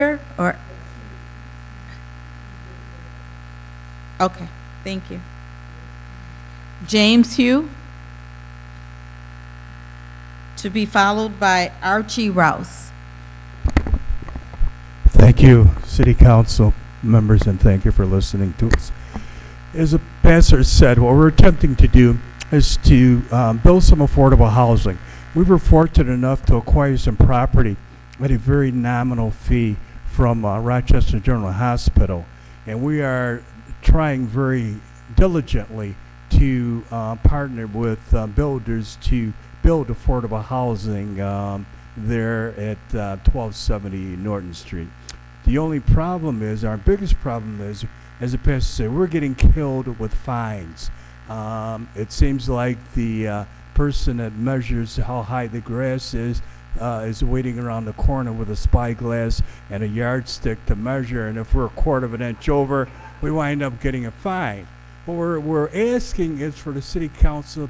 or, okay, thank you. James Hugh, to be followed by Archie Rouse. Thank you, City Council members, and thank you for listening to us. As the pastor said, what we're attempting to do is to build some affordable housing. We were fortunate enough to acquire some property at a very nominal fee from Rochester General Hospital, and we are trying very diligently to partner with builders to build affordable housing there at 1270 Norton Street. The only problem is, our biggest problem is, as the pastor said, we're getting killed with fines. It seems like the person that measures how high the grass is waiting around the corner with a spyglass and a yardstick to measure, and if we're a quarter of an inch over, we wind up getting a fine. What we're asking is for the city council,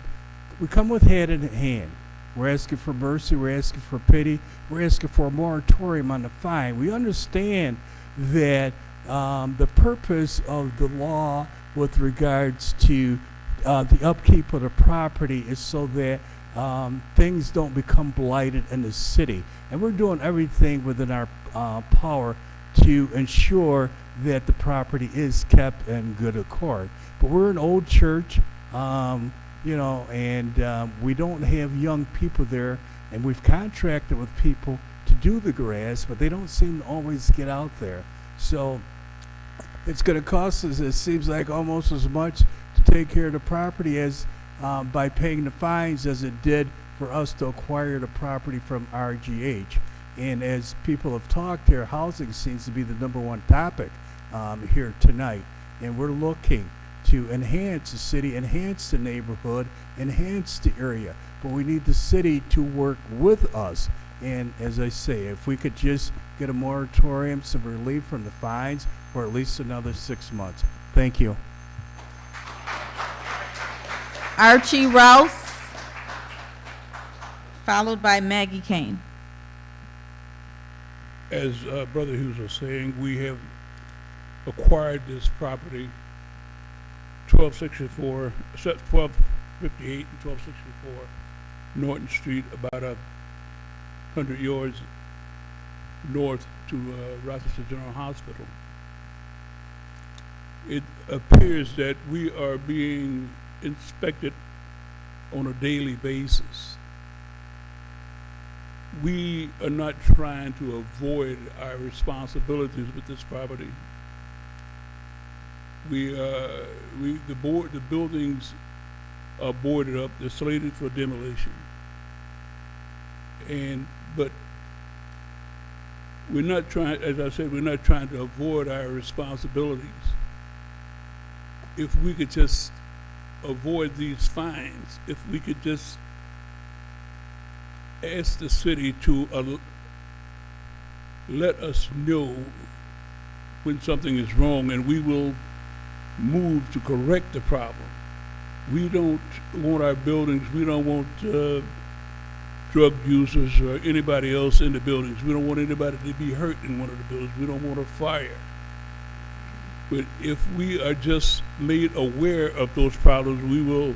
we come with hand in hand. We're asking for mercy, we're asking for pity, we're asking for a moratorium on the fine. We understand that the purpose of the law with regards to the upkeep of the property is so that things don't become blighted in the city. And we're doing everything within our power to ensure that the property is kept in good accord. But we're an old church, and we don't have young people there, and we've contracted with people to do the grass, but they don't seem to always get out there. So it's going to cost us, it seems like, almost as much to take care of the property as by paying the fines as it did for us to acquire the property from RGH. And as people have talked here, housing seems to be the #1 topic here tonight. And we're looking to enhance the city, enhance the neighborhood, enhance the area. But we need the city to work with us. And as I say, if we could just get a moratorium, some relief from the fines for at least another 6 months. Thank you. Archie Rouse, followed by Maggie Kane. As Brother Hughes was saying, we have acquired this property, 1258 and 1264 Norton Street, about 100 yards north to Rochester General Hospital. It appears that we are being inspected on a daily basis. We are not trying to avoid our responsibilities with this property. The buildings are boarded up, they're slated for demolition. But we're not trying, as I said, we're not trying to avoid our responsibilities. If we could just avoid these fines, if we could just ask the city to let us know when something is wrong, and we will move to correct the problem. We don't want our buildings, we don't want drug users or anybody else in the buildings. We don't want anybody to be hurt in one of the buildings. We don't want a fire. But if we are just made aware of those problems, we will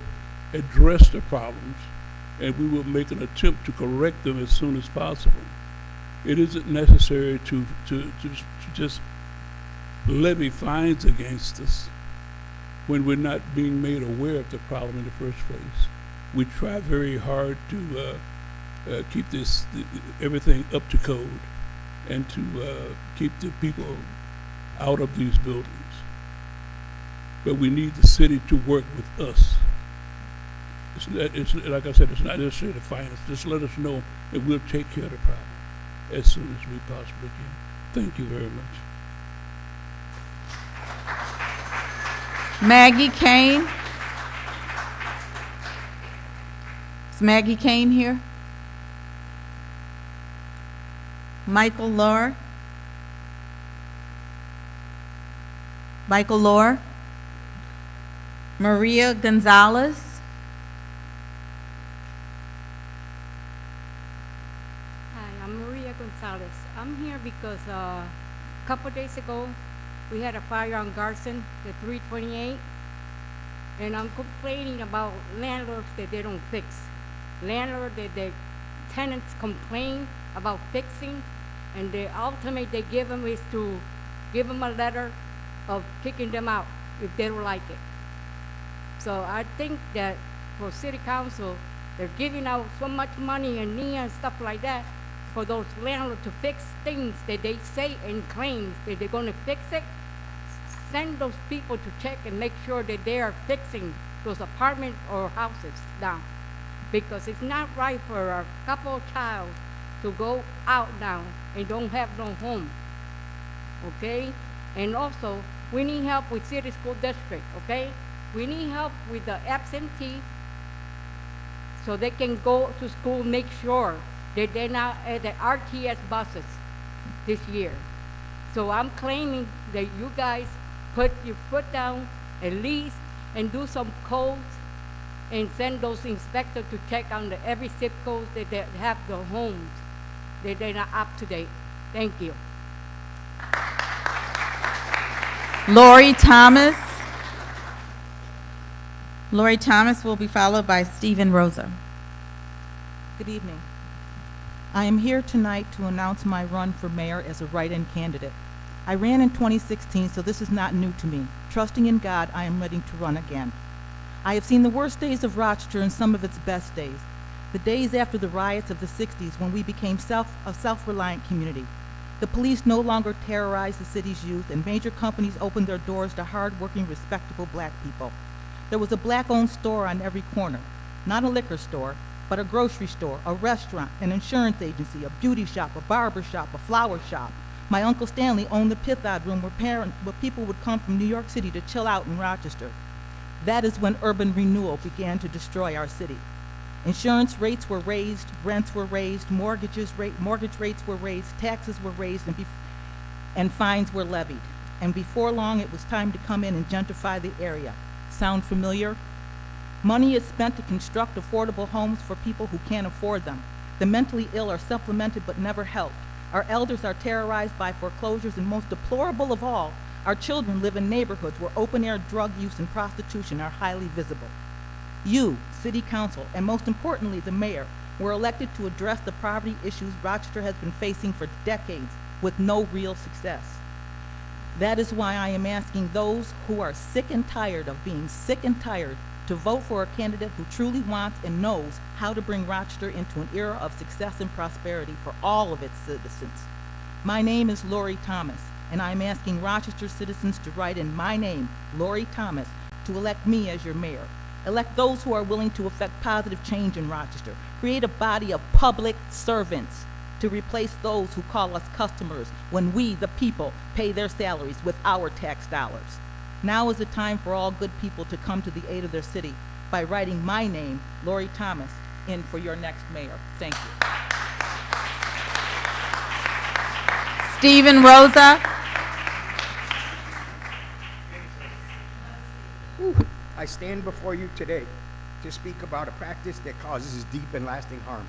address the problems, and we will make an attempt to correct them as soon as possible. It isn't necessary to just levy fines against us when we're not being made aware of the problem in the first place. We try very hard to keep everything up to code and to keep the people out of these buildings. But we need the city to work with us. It's like I said, it's not necessarily to fine us. Just let us know, and we'll take care of the problem as soon as we possibly can. Thank you very much. Maggie Kane. Is Maggie Kane here? Michael Lohr. Michael Lohr. Maria Gonzalez. Hi, I'm Maria Gonzalez. I'm here because couple days ago, we had a fire on Garson, the 328, and I'm complaining about landlords that they don't fix. Landlord that the tenants complain about fixing, and the ultimate they give them is to give them a letter of kicking them out if they don't like it. So I think that for city council, they're giving out so much money and NIA and stuff like that for those landlords to fix things that they say and claim that they're gonna fix it. Send those people to check and make sure that they are fixing those apartments or houses down. Because it's not right for a couple child to go out now and don't have no home, okay? And also, we need help with city school district, okay? We need help with the absentee so they can go to school, make sure that they're not at the RTS buses this year. So I'm claiming that you guys put your foot down at least and do some codes and send those inspectors to check on every zip code that they have the homes, that they're not up to date. Thank you. Lori Thomas. Lori Thomas will be followed by Stephen Rosa. Good evening. I am here tonight to announce my run for mayor as a write-in candidate. I ran in 2016, so this is not new to me. Trusting in God, I am ready to run again. I have seen the worst days of Rochester and some of its best days. The days after the riots of the 60s when we became a self-reliant community. The police no longer terrorized the city's youth, and major companies opened their doors to hard-working, respectable black people. There was a black-owned store on every corner. Not a liquor store, but a grocery store, a restaurant, an insurance agency, a beauty shop, a barber shop, a flower shop. My Uncle Stanley owned the Pithod Room where people would come from New York City to chill out in Rochester. That is when urban renewal began to destroy our city. Insurance rates were raised, rents were raised, mortgage rates were raised, taxes were raised, and fines were levied. And before long, it was time to come in and gentrify the area. Sound familiar? Money is spent to construct affordable homes for people who can't afford them. The mentally ill are supplemented but never helped. Our elders are terrorized by foreclosures, and most deplorable of all, our children live in neighborhoods where open-air drug use and prostitution are highly visible. You, City Council, and most importantly, the Mayor, were elected to address the poverty issues Rochester has been facing for decades with no real success. That is why I am asking those who are sick and tired of being sick and tired to vote for a candidate who truly wants and knows how to bring Rochester into an era of success and prosperity for all of its citizens. My name is Lori Thomas, and I am asking Rochester citizens to write in my name, Lori Thomas, to elect me as your mayor. Elect those who are willing to effect positive change in Rochester. Create a body of public servants to replace those who call us customers when we, the people, pay their salaries with our tax dollars. Now is the time for all good people to come to the aid of their city by writing my name, Lori Thomas, in for your next mayor. Thank you. Stephen Rosa. I stand before you today to speak about a practice that causes deep and lasting harm: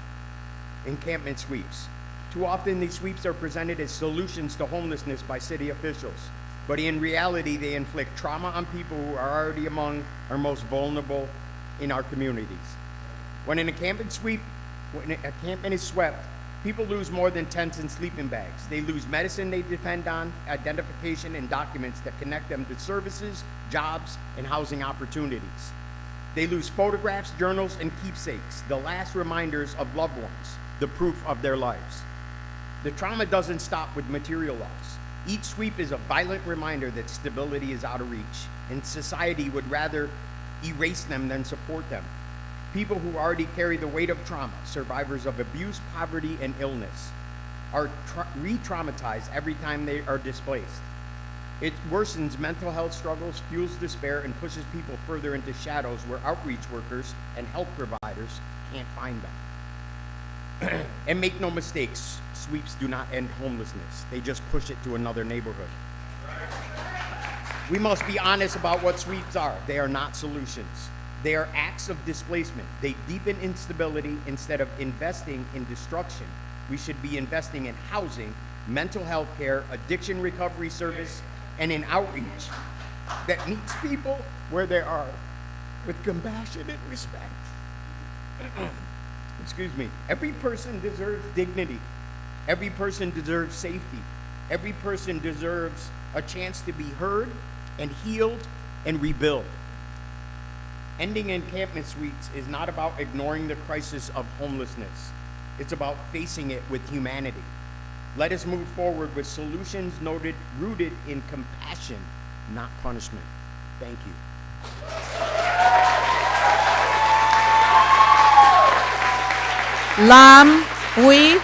encampment sweeps. Too often these sweeps are presented as solutions to homelessness by city officials, but in reality they inflict trauma on people who are already among our most vulnerable in our communities. When an encampment is swept, people lose more than tents and sleeping bags. They lose medicine they depend on, identification, and documents that connect them to services, jobs, and housing opportunities. They lose photographs, journals, and keepsakes, the last reminders of loved ones, the proof of their lives. The trauma doesn't stop with material loss. Each sweep is a violent reminder that stability is out of reach, and society would rather erase them than support them. People who already carry the weight of trauma, survivors of abuse, poverty, and illness, are re-traumatized every time they are displaced. It worsens mental health struggles, fuels despair, and pushes people further into shadows where outreach workers and health providers can't find them. And make no mistakes, sweeps do not end homelessness. They just push it to another neighborhood. We must be honest about what sweeps are. They are not solutions. They are acts of displacement. They deepen instability. Instead of investing in destruction, we should be investing in housing mental health care, addiction recovery service, and an outreach that meets people where they are with compassion and respect. Excuse me. Every person deserves dignity. Every person deserves safety. Every person deserves a chance to be heard and healed and rebuild. Ending encampment suites is not about ignoring the crisis of homelessness. It's about facing it with humanity. Let us move forward with solutions rooted in compassion, not punishment. Thank you. Lam Bui.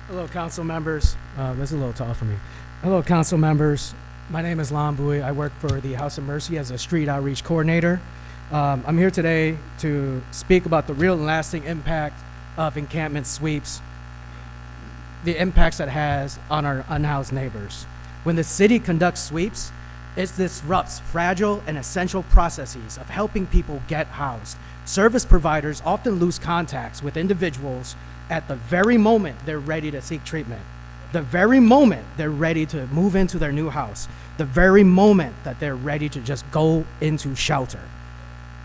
Hello, council members. This is a little tall for me. Hello, council members. My name is Lam Bui. I work for the House of Mercy as a street outreach coordinator. I'm here today to speak about the real and lasting impact of encampment sweeps, the impacts it has on our unhoused neighbors. When the city conducts sweeps, it disrupts fragile and essential processes of helping people get housed. Service providers often lose contacts with individuals at the very moment they're ready to seek treatment, the very moment they're ready to move into their new house, the very moment that they're ready to just go into shelter.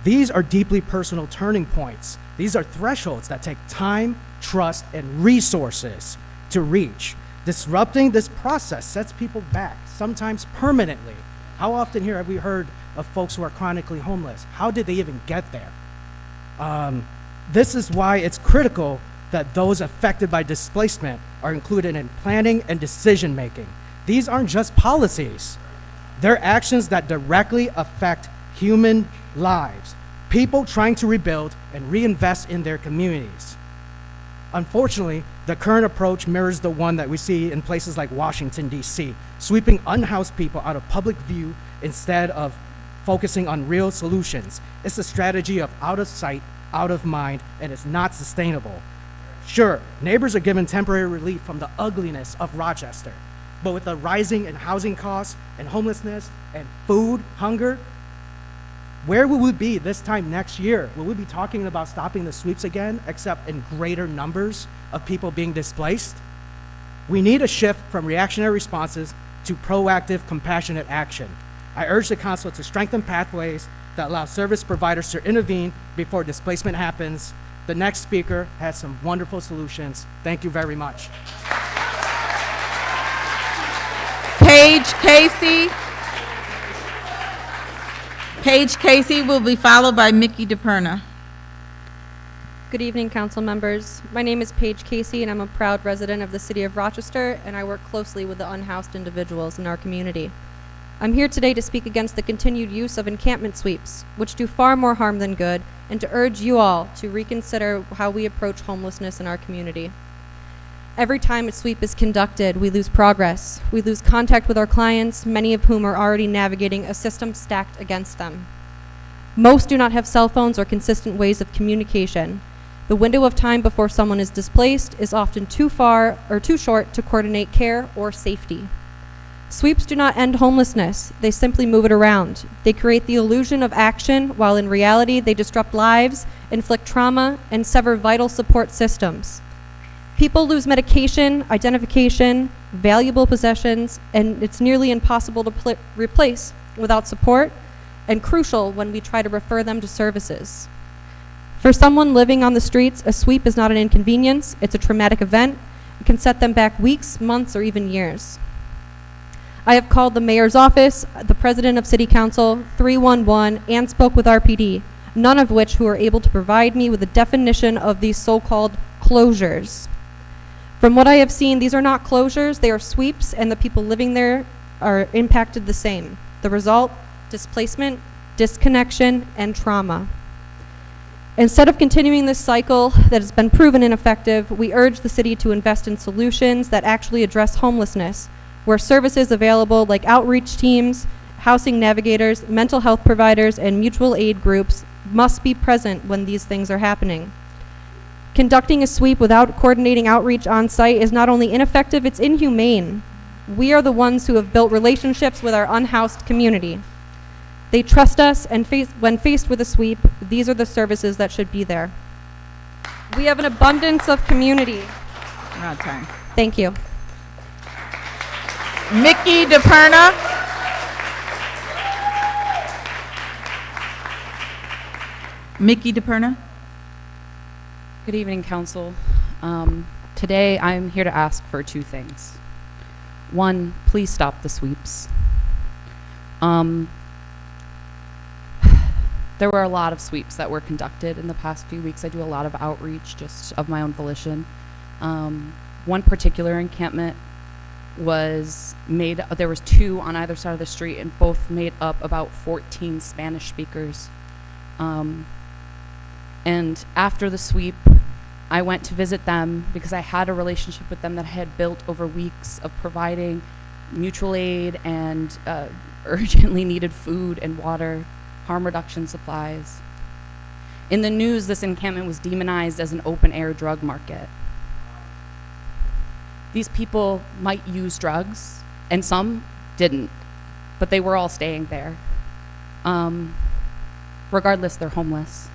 These are deeply personal turning points. These are thresholds that take time, trust, and resources to reach. Disrupting this process sets people back, sometimes permanently. How often here have we heard of folks who are chronically homeless? How did they even get there? This is why it's critical that those affected by displacement are included in planning and decision making. These aren't just policies. They're actions that directly affect human lives, people trying to rebuild and reinvest in their communities. Unfortunately, the current approach mirrors the one that we see in places like Washington, D.C., sweeping unhoused people out of public view instead of focusing on real solutions. It's a strategy of out of sight, out of mind, and it's not sustainable. Sure, neighbors are given temporary relief from the ugliness of Rochester, but with the rising in housing costs and homelessness and food hunger, where will we be this time next year? Will we be talking about stopping the sweeps again, except in greater numbers of people being displaced? We need a shift from reactionary responses to proactive, compassionate action. I urge the council to strengthen pathways that allow service providers to intervene before displacement happens. The next speaker has some wonderful solutions. Thank you very much. Paige Casey. Paige Casey will be followed by Mickey DePerna. Good evening, council members. My name is Paige Casey, and I'm a proud resident of the City of Rochester, and I work closely with the unhoused individuals in our community. I'm here today to speak against the continued use of encampment sweeps, which do far more harm than good, and to urge you all to reconsider how we approach homelessness in our community. Every time a sweep is conducted, we lose progress. We lose contact with our clients, many of whom are already navigating a system stacked against them. Most do not have cell phones or consistent ways of communication. The window of time before someone is displaced is often too far or too short to coordinate care or safety. Sweeps do not end homelessness. They simply move it around. They create the illusion of action, while in reality they disrupt lives, inflict trauma, and sever vital support systems. People lose medication, identification, valuable possessions, and it's nearly impossible to replace without support, and crucial when we try to refer them to services. For someone living on the streets, a sweep is not an inconvenience, it's a traumatic event. It can set them back weeks, months, or even years. I have called the mayor's office, the president of city council, 311, and spoke with RPD, none of which who are able to provide me with a definition of these so-called closures. From what I have seen, these are not closures, they are sweeps, and the people living there are impacted the same. The result, displacement, disconnection, and trauma. Instead of continuing this cycle that has been proven ineffective, we urge the city to invest in solutions that actually address homelessness, where services available like outreach teams, housing navigators, mental health providers, and mutual aid groups must be present when these things are happening. Conducting a sweep without coordinating outreach on site is not only ineffective, it's inhumane. We are the ones who have built relationships with our unhoused community. They trust us, and when faced with a sweep, these are the services that should be there. We have an abundance of community. We're out of time. Thank you. Mickey DePerna. Mickey DePerna. Good evening, Council. Today, I'm here to ask for two things. One, please stop the sweeps. There were a lot of sweeps that were conducted in the past few weeks. I do a lot of outreach just of my own volition. One particular encampment was there was two on either side of the street, and both made up about 14 Spanish speakers. And after the sweep, I went to visit them because I had a relationship with them that I had built over weeks of providing mutual aid and urgently needed food and water, harm reduction supplies. In the news, this encampment was demonized as an open-air drug market. These people might use drugs, and some didn't, but they were all staying there. Regardless, they're homeless.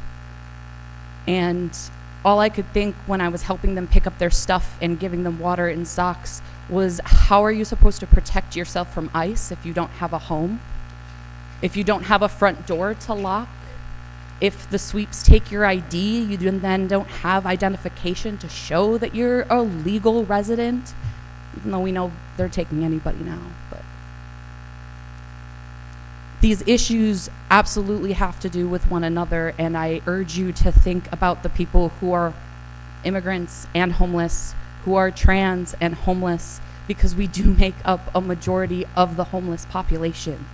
And all I could think when I was helping them pick up their stuff and giving them water and socks was, how are you supposed to protect yourself from ICE if you don't have a home? If you don't have a front door to lock? If the sweeps take your ID, you then don't have identification to show that you're a legal resident, even though we know they're taking anybody now. But these issues absolutely have to do with one another, and I urge you to think about the people who are immigrants and homeless, who are trans and homeless, because we do make up a majority of the homeless population.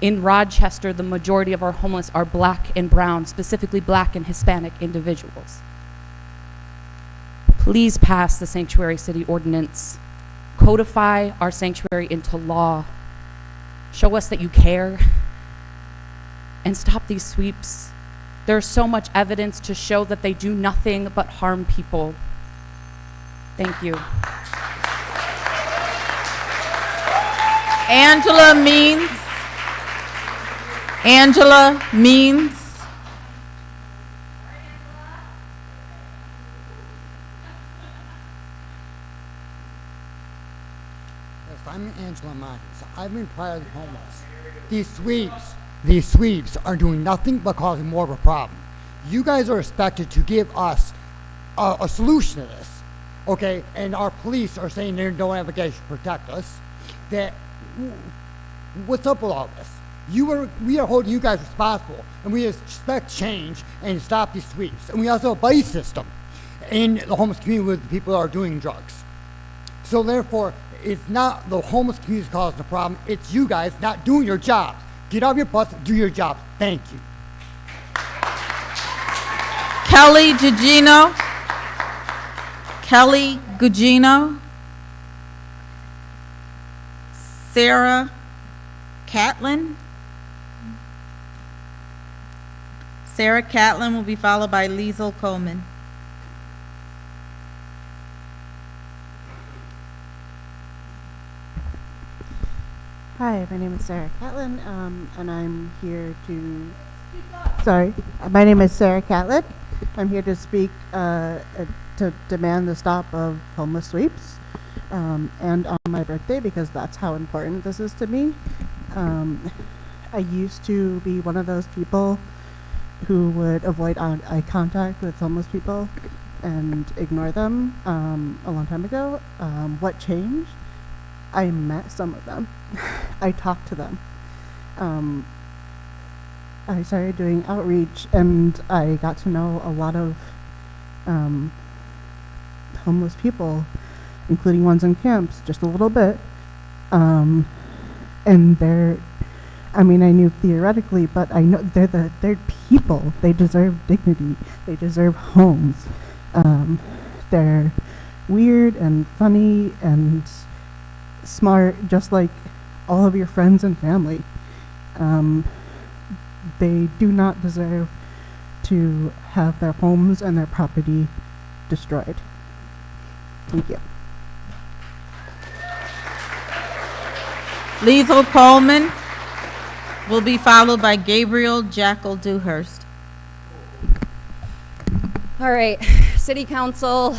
In Rochester, the majority of our homeless are black and brown, specifically black and Hispanic individuals. Please pass the Sanctuary City Ordinance. Codify our sanctuary into law. Show us that you care. And stop these sweeps. There's so much evidence to show that they do nothing but harm people. Thank you. Angela Means. Angela Means. Yes, I'm Angela Mines. I've been prior to homeless. These sweeps are doing nothing but causing more of a problem. You guys are expected to give us a solution to this, okay? And our police are saying they don't have a case to protect us. What's up with all this? We are holding you guys responsible, and we expect change and to stop these sweeps. And we also have a buddy system in the homeless community with the people that are doing drugs. So therefore, it's not the homeless community causing the problem, it's you guys not doing your jobs. Get off your butts and do your job. Thank you. Kelly Gugino. Kelly Gugino. Sarah Catlin. Sarah Catlin will be followed by Liesl Coleman. Hi, my name is Sarah Catlin, and I'm here to. Sorry, my name is Sarah Catlin. I'm here to speak to demand the stop of homeless sweeps, and on my birthday because that's how important this is to me. I used to be one of those people who would avoid eye contact with homeless people and ignore them a long time ago. What changed? I met some of them. I talked to them. I started doing outreach, and I got to know a lot of homeless people, including ones in camps, just a little bit. And I knew theoretically, but I know they're people. They deserve dignity. They deserve homes. They're weird and funny and smart, just like all of your friends and family. They do not deserve to have their homes and their property destroyed. Thank you. Liesl Coleman. will be followed by Gabriel Jackal Dewhurst. All right, City Council,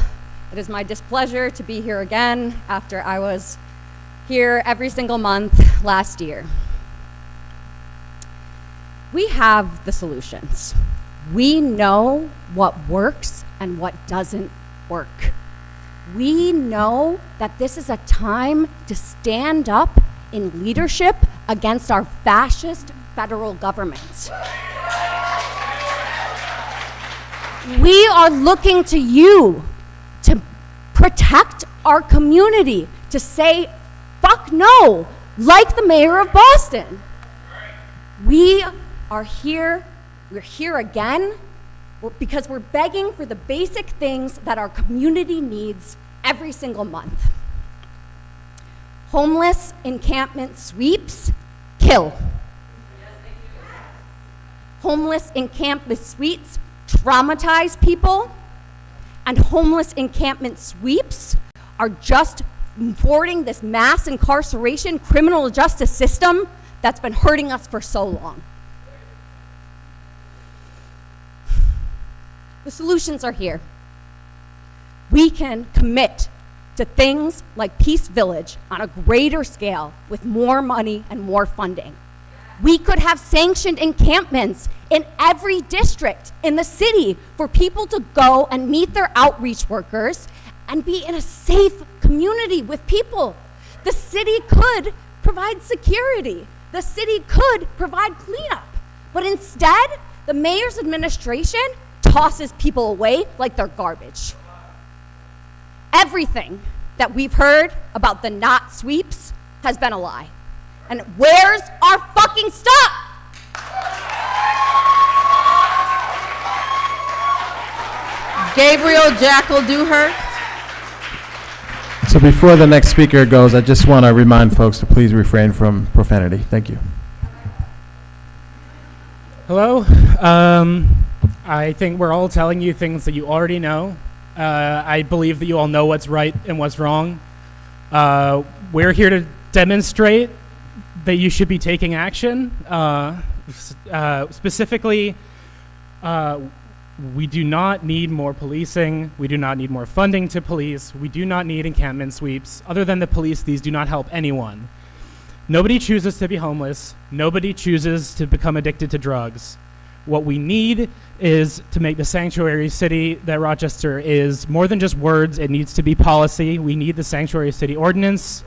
it is my displeasure to be here again after I was here every single month last year. We have the solutions. We know what works and what doesn't work. We know that this is a time to stand up in leadership against our fascist federal government. We are looking to you to protect our community, to say, fuck no, like the mayor of Boston. We are here, we're here again, because we're begging for the basic things that our community needs every single month. Homeless encampment sweeps kill. Homeless encampment sweeps traumatize people, and homeless encampment sweeps are just forwarding this mass incarceration criminal justice system that's been hurting us for so long. The solutions are here. We can commit to things like Peace Village on a greater scale with more money and more funding. We could have sanctioned encampments in every district in the city for people to go and meet their outreach workers and be in a safe community with people. The city could provide security. The city could provide cleanup. But instead, the mayor's administration tosses people away like they're garbage. Everything that we've heard about the not sweeps has been a lie. And where's our fucking stuff? Gabriel Jackal Dewhurst. So before the next speaker goes, I just want to remind folks to please refrain from profanity. Thank you. Hello. I think we're all telling you things that you already know. I believe that you all know what's right and what's wrong. We're here to demonstrate that you should be taking action. Specifically, we do not need more policing. We do not need more funding to police. We do not need encampment sweeps. Other than the police, these do not help anyone. Nobody chooses to be homeless. Nobody chooses to become addicted to drugs. What we need is to make the sanctuary city that Rochester is more than just words. It needs to be policy. We need the sanctuary city ordinance,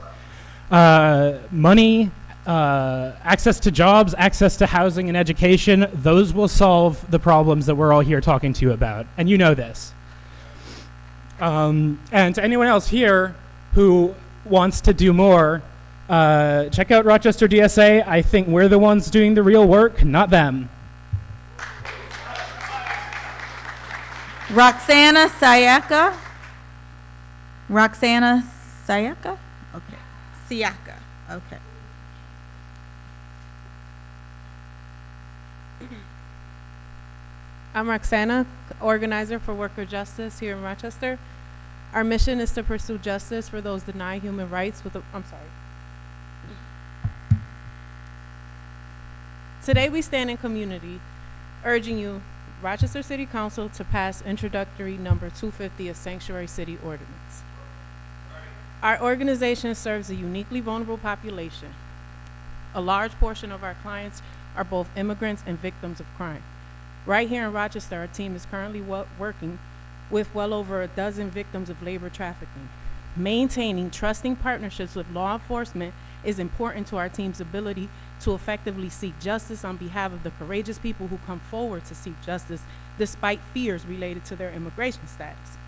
money, access to jobs, access to housing and education. Those will solve the problems that we're all here talking to you about, and you know this. And to anyone else here who wants to do more, check out Rochester DSA. I think we're the ones doing the real work, not them. Roxana Sayaka. Roxana Sayaka? Okay. Siaka. Okay. I'm Roxana, organizer for Worker Justice here in Rochester. Our mission is to pursue justice for those denied human rights with Today we stand in community, urging you, Rochester City Council, to pass introductory number 250 of Sanctuary City Ordinance. Our organization serves a uniquely vulnerable population. A large portion of our clients are both immigrants and victims of crime. Right here in Rochester, our team is currently working with well over a dozen victims of labor trafficking. Maintaining trusting partnerships with law enforcement is important to our team's ability to effectively seek justice on behalf of the courageous people who come forward to seek justice despite fears related to their immigration status.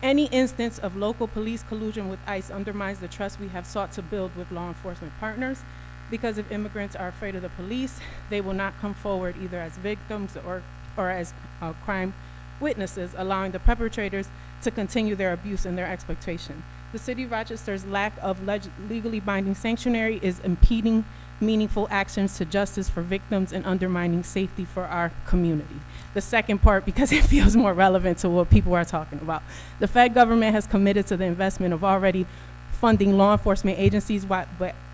Any instance of local police collusion with ICE undermines the trust we have sought to build with law enforcement partners, because if immigrants are afraid of the police, they will not come forward either as victims or as crime witnesses, allowing the perpetrators to continue their abuse and their exploitation. The City of Rochester's lack of legally binding sanctuary is impeding meaningful actions to justice for victims and undermining safety for our community. The second part, because it feels more relevant to what people are talking about. The Fed government has committed to the investment of already funding law enforcement agencies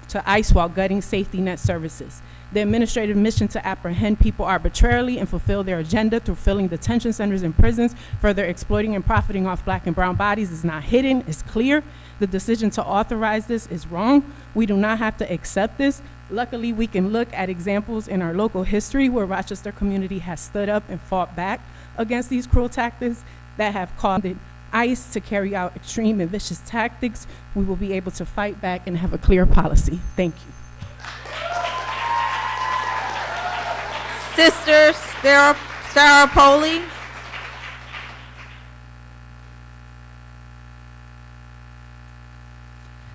to ICE while gutting safety net services. The administrative mission to apprehend people arbitrarily and fulfill their agenda through filling detention centers and prisons, further exploiting and profiting off black and brown bodies is not hidden, it's clear. The decision to authorize this is wrong. We do not have to accept this. Luckily, we can look at examples in our local history where Rochester community has stood up and fought back against these cruel tactics that have caused ICE to carry out extreme and vicious tactics. We will be able to fight back and have a clear policy. Thank you. Sister Staropoli.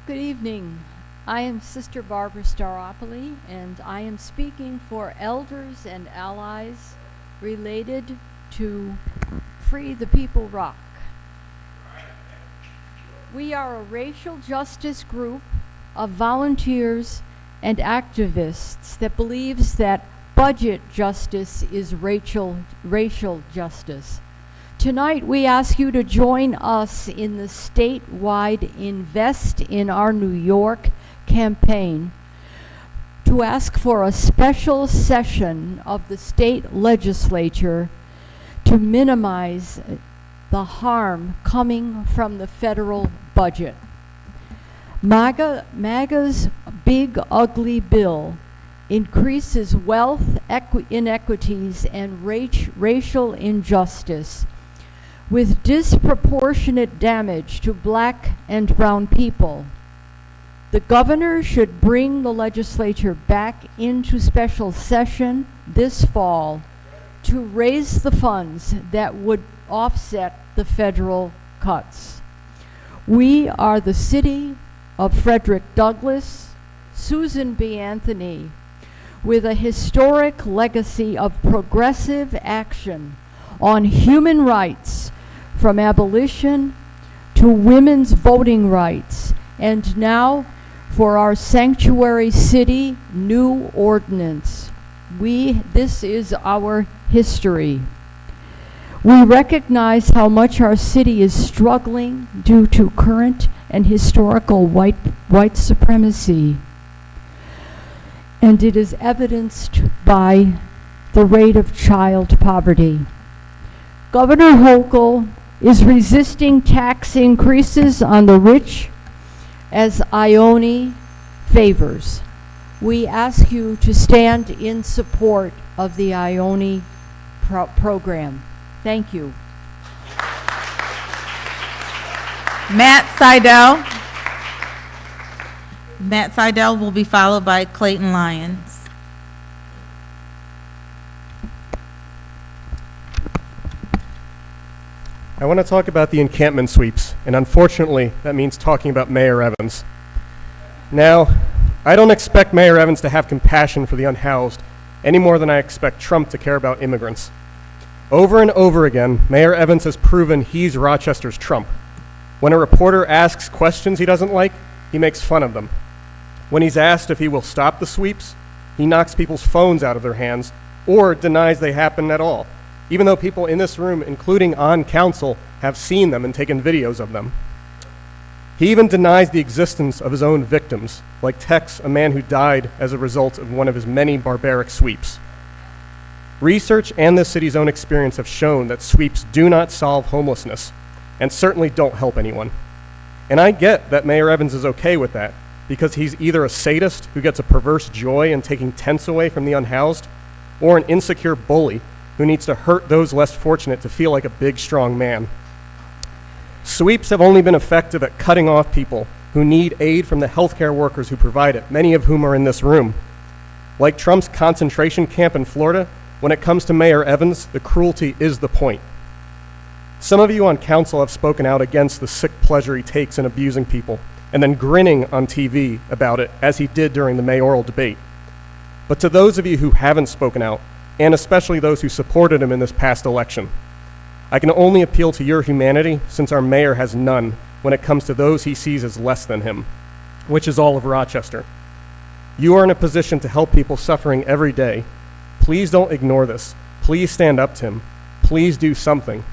Good evening. I am Sister Barbara Staropoli, and I am speaking for elders and allies related to Free the People Rock. We are a racial justice group of volunteers and activists that believes that budget justice is racial justice. Tonight, we ask you to join us in the statewide Invest in Our New York campaign to ask for a special session of the state legislature to minimize the harm coming from the federal budget. MAGA's big ugly bill increases wealth inequities and racial injustice with disproportionate damage to black and brown people. The governor should bring the legislature back into special session this fall to raise the funds that would offset the federal cuts. We are the city of Frederick Douglass, Susan B. Anthony, with a historic legacy of progressive action on human rights, from abolition to women's voting rights, and now for our sanctuary city new ordinance. This is our history. We recognize how much our city is struggling due to current and historical white supremacy. And it is evidenced by the rate of child poverty. Governor Hochul is resisting tax increases on the rich as Ione favors. We ask you to stand in support of the Ione program. Thank you. Matt Seidel. Matt Seidel will be followed by Clayton Lyons. I want to talk about the encampment sweeps, and unfortunately, that means talking about Mayor Evans. Now, I don't expect Mayor Evans to have compassion for the unhoused any more than I expect Trump to care about immigrants. Over and over again, Mayor Evans has proven he's Rochester's Trump. When a reporter asks questions he doesn't like, he makes fun of them. When he's asked if he will stop the sweeps, he knocks people's phones out of their hands or denies they happen at all, even though people in this room, including on council, have seen them and taken videos of them. He even denies the existence of his own victims, like Tex, a man who died as a result of one of his many barbaric sweeps. Research and the city's own experience have shown that sweeps do not solve homelessness, and certainly don't help anyone. And I get that Mayor Evans is okay with that, because he's either a sadist who gets a perverse joy in taking tents away from the unhoused, or an insecure bully who needs to hurt those less fortunate to feel like a big, strong man. Sweeps have only been effective at cutting off people who need aid from the healthcare workers who provide it, many of whom are in this room. Like Trump's concentration camp in Florida, when it comes to Mayor Evans, the cruelty is the point. Some of you on council have spoken out against the sick pleasure he takes in abusing people, and then grinning on TV about it, as he did during the mayoral debate. But to those of you who haven't spoken out, and especially those who supported him in this past election, I can only appeal to your humanity, since our mayor has none when it comes to those he sees as less than him, which is all of Rochester. You are in a position to help people suffering every day. Please don't ignore this. Please stand up to him. Please do something.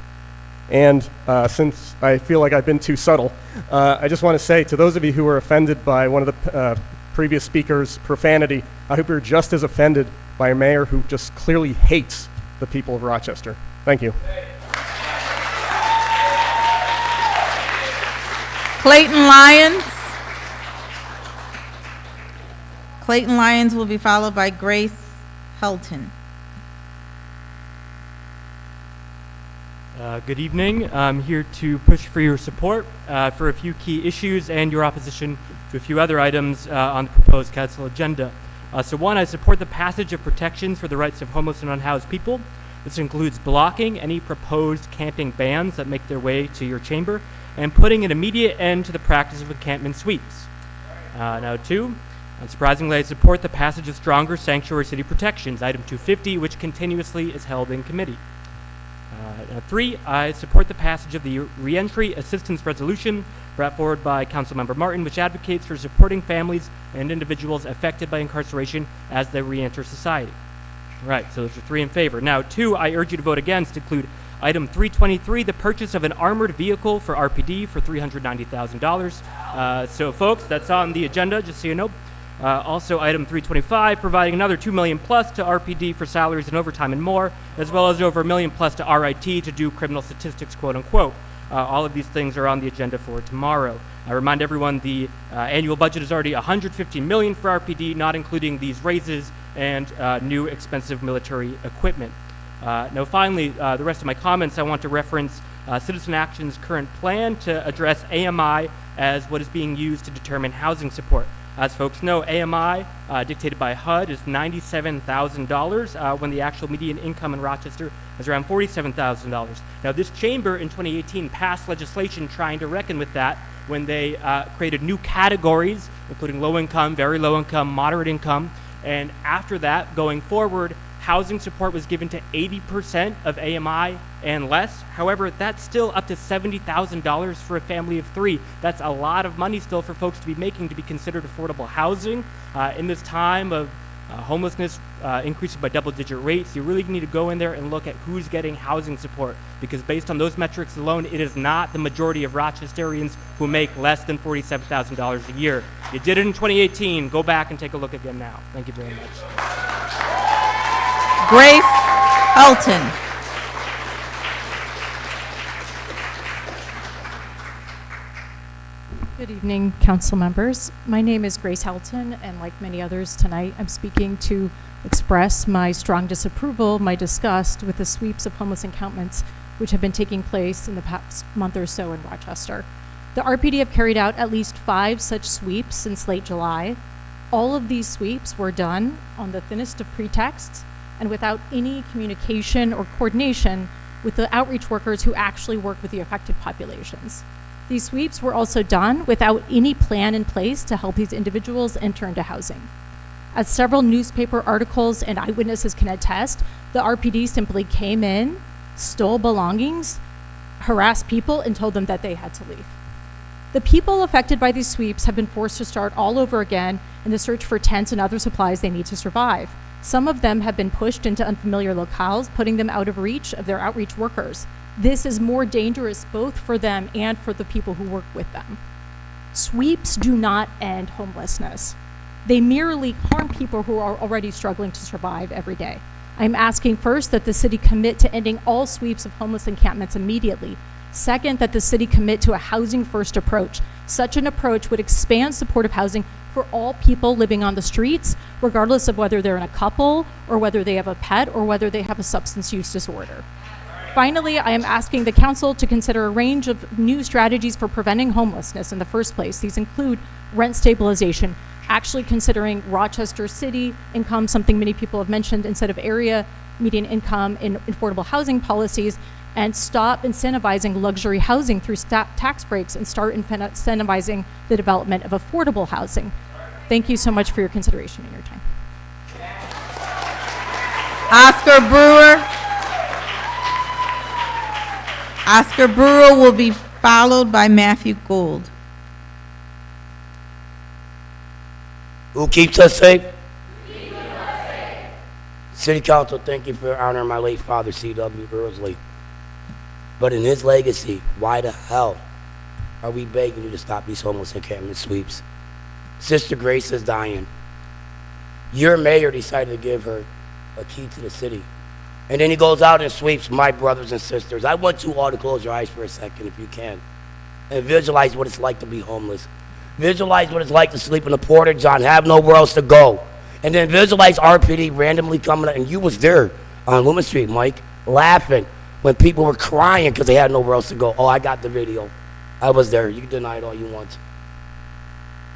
And since I feel like I've been too subtle, I just want to say to those of you who were offended by one of the previous speaker's profanity, I hope you're just as offended by a mayor who just clearly hates the people of Rochester. Thank you. Clayton Lyons. Clayton Lyons will be followed by Grace Helton. Good evening. I'm here to push for your support for a few key issues and your opposition to a few other items on the proposed council agenda. So one, I support the passage of protections for the rights of homeless and unhoused people. This includes blocking any proposed camping bans that make their way to your chamber and putting an immediate end to the practice of encampment sweeps. Now two, unsurprisingly, I support the passage of stronger sanctuary city protections, item 250, which continuously is held in committee. Now three, I support the passage of the Reentry Assistance Resolution brought forward by Councilmember Martin, which advocates for supporting families and individuals affected by incarceration as they reenter society. Right, so those are three in favor. Now two, I urge you to vote against include item 323, the purchase of an armored vehicle for RPD for $390,000. So folks, that's on the agenda, just so you know. Also, item 325, providing another $2 million plus to RPD for salaries and overtime and more, as well as over $1 million plus to RIT to do criminal statistics, quote unquote. All of these things are on the agenda for tomorrow. I remind everyone the annual budget is already $115 million for RPD, not including these raises and new expensive military equipment. Now, finally, the rest of my comments, I want to reference Citizen Action's current plan to address AMI as what is being used to determine housing support. As folks know, AMI, dictated by HUD, is $97,000 when the actual median income in Rochester is around $47,000. Now, this chamber in 2018 passed legislation trying to reckon with that when they created new categories, including low income, very low income, moderate income, and after that, going forward, housing support was given to 80% of AMI and less. However, that's still up to $70,000 for a family of three. That's a lot of money still for folks to be making to be considered affordable housing. In this time of homelessness increasing by double-digit rates, you really need to go in there and look at who's getting housing support, because based on those metrics alone, it is not the majority of Rochesterians who make less than $47,000 a year. You did it in 2018. Go back and take a look again now. Thank you very much. Grace Helton. Good evening, council members. My name is Grace Helton, and like many others tonight, I'm speaking to express my strong disapproval, my disgust with the sweeps of homeless encampments which have been taking place in the past month or so in Rochester. The RPD have carried out at least 5 such sweeps since late July. All of these sweeps were done on the thinnest of pretexts and without any communication or coordination with the outreach workers who actually work with the affected populations. These sweeps were also done without any plan in place to help these individuals enter into housing. As several newspaper articles and eyewitnesses can attest, the RPD simply came in, stole belongings, harassed people, and told them that they had to leave. The people affected by these sweeps have been forced to start all over again in the search for tents and other supplies they need to survive. Some of them have been pushed into unfamiliar locales, putting them out of reach of their outreach workers. This is more dangerous both for them and for the people who work with them. Sweeps do not end homelessness. They merely harm people who are already struggling to survive every day. I'm asking first that the city commit to ending all sweeps of homeless encampments immediately. Second, that the city commit to a housing-first approach. Such an approach would expand supportive housing for all people living on the streets, regardless of whether they're in a couple, or whether they have a pet, or whether they have a substance use disorder. Finally, I am asking the council to consider a range of new strategies for preventing homelessness in the first place. These include rent stabilization, actually considering Rochester city income, something many people have mentioned, instead of area median income in affordable housing policies, and stop incentivizing luxury housing through tax breaks and start incentivizing the development of affordable housing. Thank you so much for your consideration and your time. Oscar Brewer. Oscar Brewer will be followed by Matthew Gould. Who keeps us safe? City Council, thank you for honoring my late father, C.W. Burlesley. But in his legacy, why the hell are we begging you to stop these homeless encampment sweeps? Sister Grace is dying. Your mayor decided to give her a key to the city. And then he goes out and sweeps my brothers and sisters. I want you all to close your eyes for a second if you can and visualize what it's like to be homeless. Visualize what it's like to sleep in a porta john, have nowhere else to go. And then visualize RPD randomly coming up, and you was there on Loomis Street, Mike, laughing when people were crying because they had nowhere else to go. Oh, I got the video. I was there. You can deny it all you want.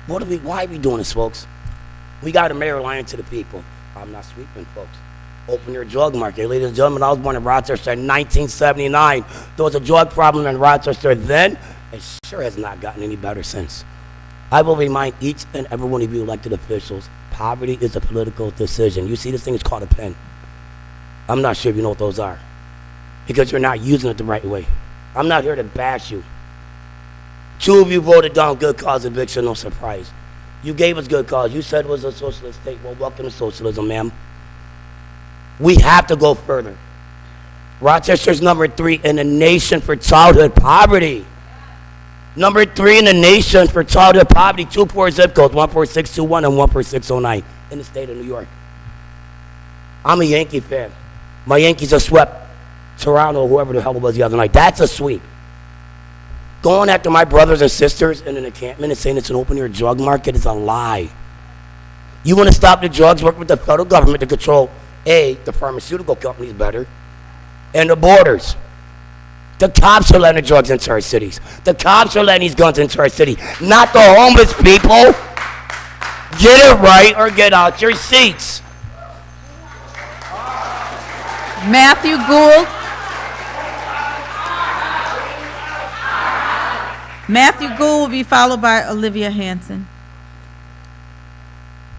Why are we doing this, folks? We got a mayor lying to the people. I'm not sweeping, folks. Open your drug market. Ladies and gentlemen, I was born in Rochester in 1979. There was a drug problem in Rochester then. It sure has not gotten any better since. I will remind each and every one of you elected officials, poverty is a political decision. You see this thing is called a pen. I'm not sure if you know what those are because you're not using it the right way. I'm not here to bash you. 2 of you voted down good cause eviction, no surprise. You gave us good cause. You said it was a socialist state. Well, welcome to socialism, ma'am. We have to go further. Rochester's number 3 in the nation for childhood poverty. Number 3 in the nation for childhood poverty, 2 poor zip codes, 14621 and 14609 in the state of New York. I'm a Yankee fan. My Yankees have swept Toronto, whoever the hell it was the other night. That's a sweep. Going after my brothers and sisters in an encampment and saying it's an open-air drug market is a lie. You want to stop the drugs, work with the federal government to control, A, the pharmaceutical companies better, and the borders. The cops are letting the drugs into our cities. The cops are letting these guns into our city, not the homeless people. Get it right or get out your seats. Matthew Gould. Matthew Gould will be followed by Olivia Hanson.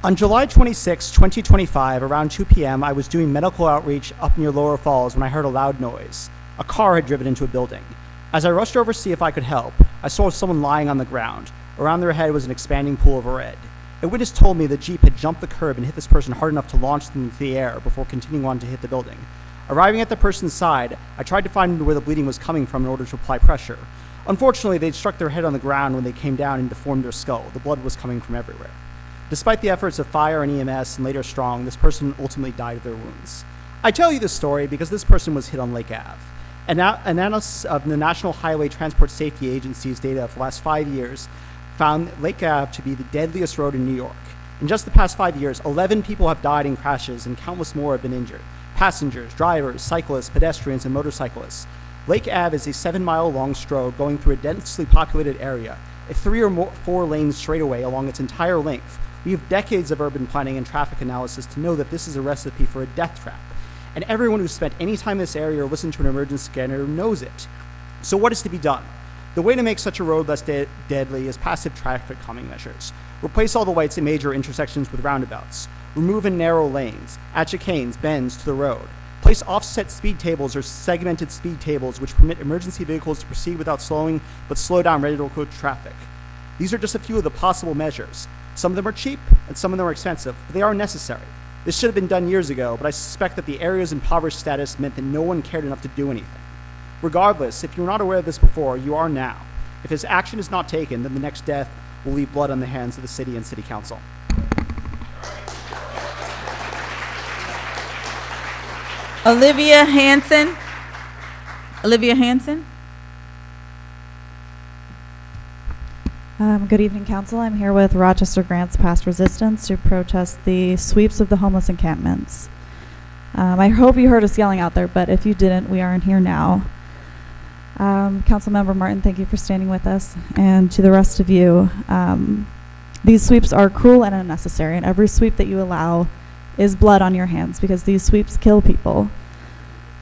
On July 26, 2025, around 2 p.m., I was doing medical outreach up near Lower Falls when I heard a loud noise. A car had driven into a building. As I rushed over to see if I could help, I saw someone lying on the ground. Around their head was an expanding pool of red. A witness told me the Jeep had jumped the curb and hit this person hard enough to launch them into the air before continuing on to hit the building. Arriving at the person's side, I tried to find where the bleeding was coming from in order to apply pressure. Unfortunately, they'd struck their head on the ground when they came down and deformed their skull. The blood was coming from everywhere. Despite the efforts of fire and EMS and later Strong, this person ultimately died of their wounds. I tell you this story because this person was hit on Lake Ave. An analysis of the National Highway Transport Safety Agency's data for the last 5 years found Lake Ave to be the deadliest road in New York. In just the past 5 years, 11 people have died in crashes and countless more have been injured. Passengers, drivers, cyclists, pedestrians, and motorcyclists. Lake Ave is a 7-mile-long stroad going through a densely populated area, a 3 or 4 lane straightaway along its entire length. We have decades of urban planning and traffic analysis to know that this is a recipe for a death trap. And everyone who's spent any time in this area or listened to an emergency scanner knows it. So what is to be done? The way to make such a road less deadly is passive traffic calming measures. Replace all the lights at major intersections with roundabouts. Remove and narrow lanes, add chicanes, bends to the road. Place offset speed tables or segmented speed tables which permit emergency vehicles to proceed without slowing, but slow down regular traffic. These are just a few of the possible measures. Some of them are cheap and some of them are expensive, but they are necessary. This should have been done years ago, but I suspect that the area's impoverished status meant that no one cared enough to do anything. Regardless, if you were not aware of this before, you are now. If this action is not taken, then the next death will leave blood on the hands of the city and city council. Olivia Hanson. Olivia Hanson. Good evening, Council. I'm here with Rochester Grants Past Resistance to protest the sweeps of the homeless encampments. I hope you heard us yelling out there, but if you didn't, we are in here now. Councilmember Martin, thank you for standing with us. And to the rest of you, these sweeps are cruel and unnecessary, and every sweep that you allow is blood on your hands because these sweeps kill people.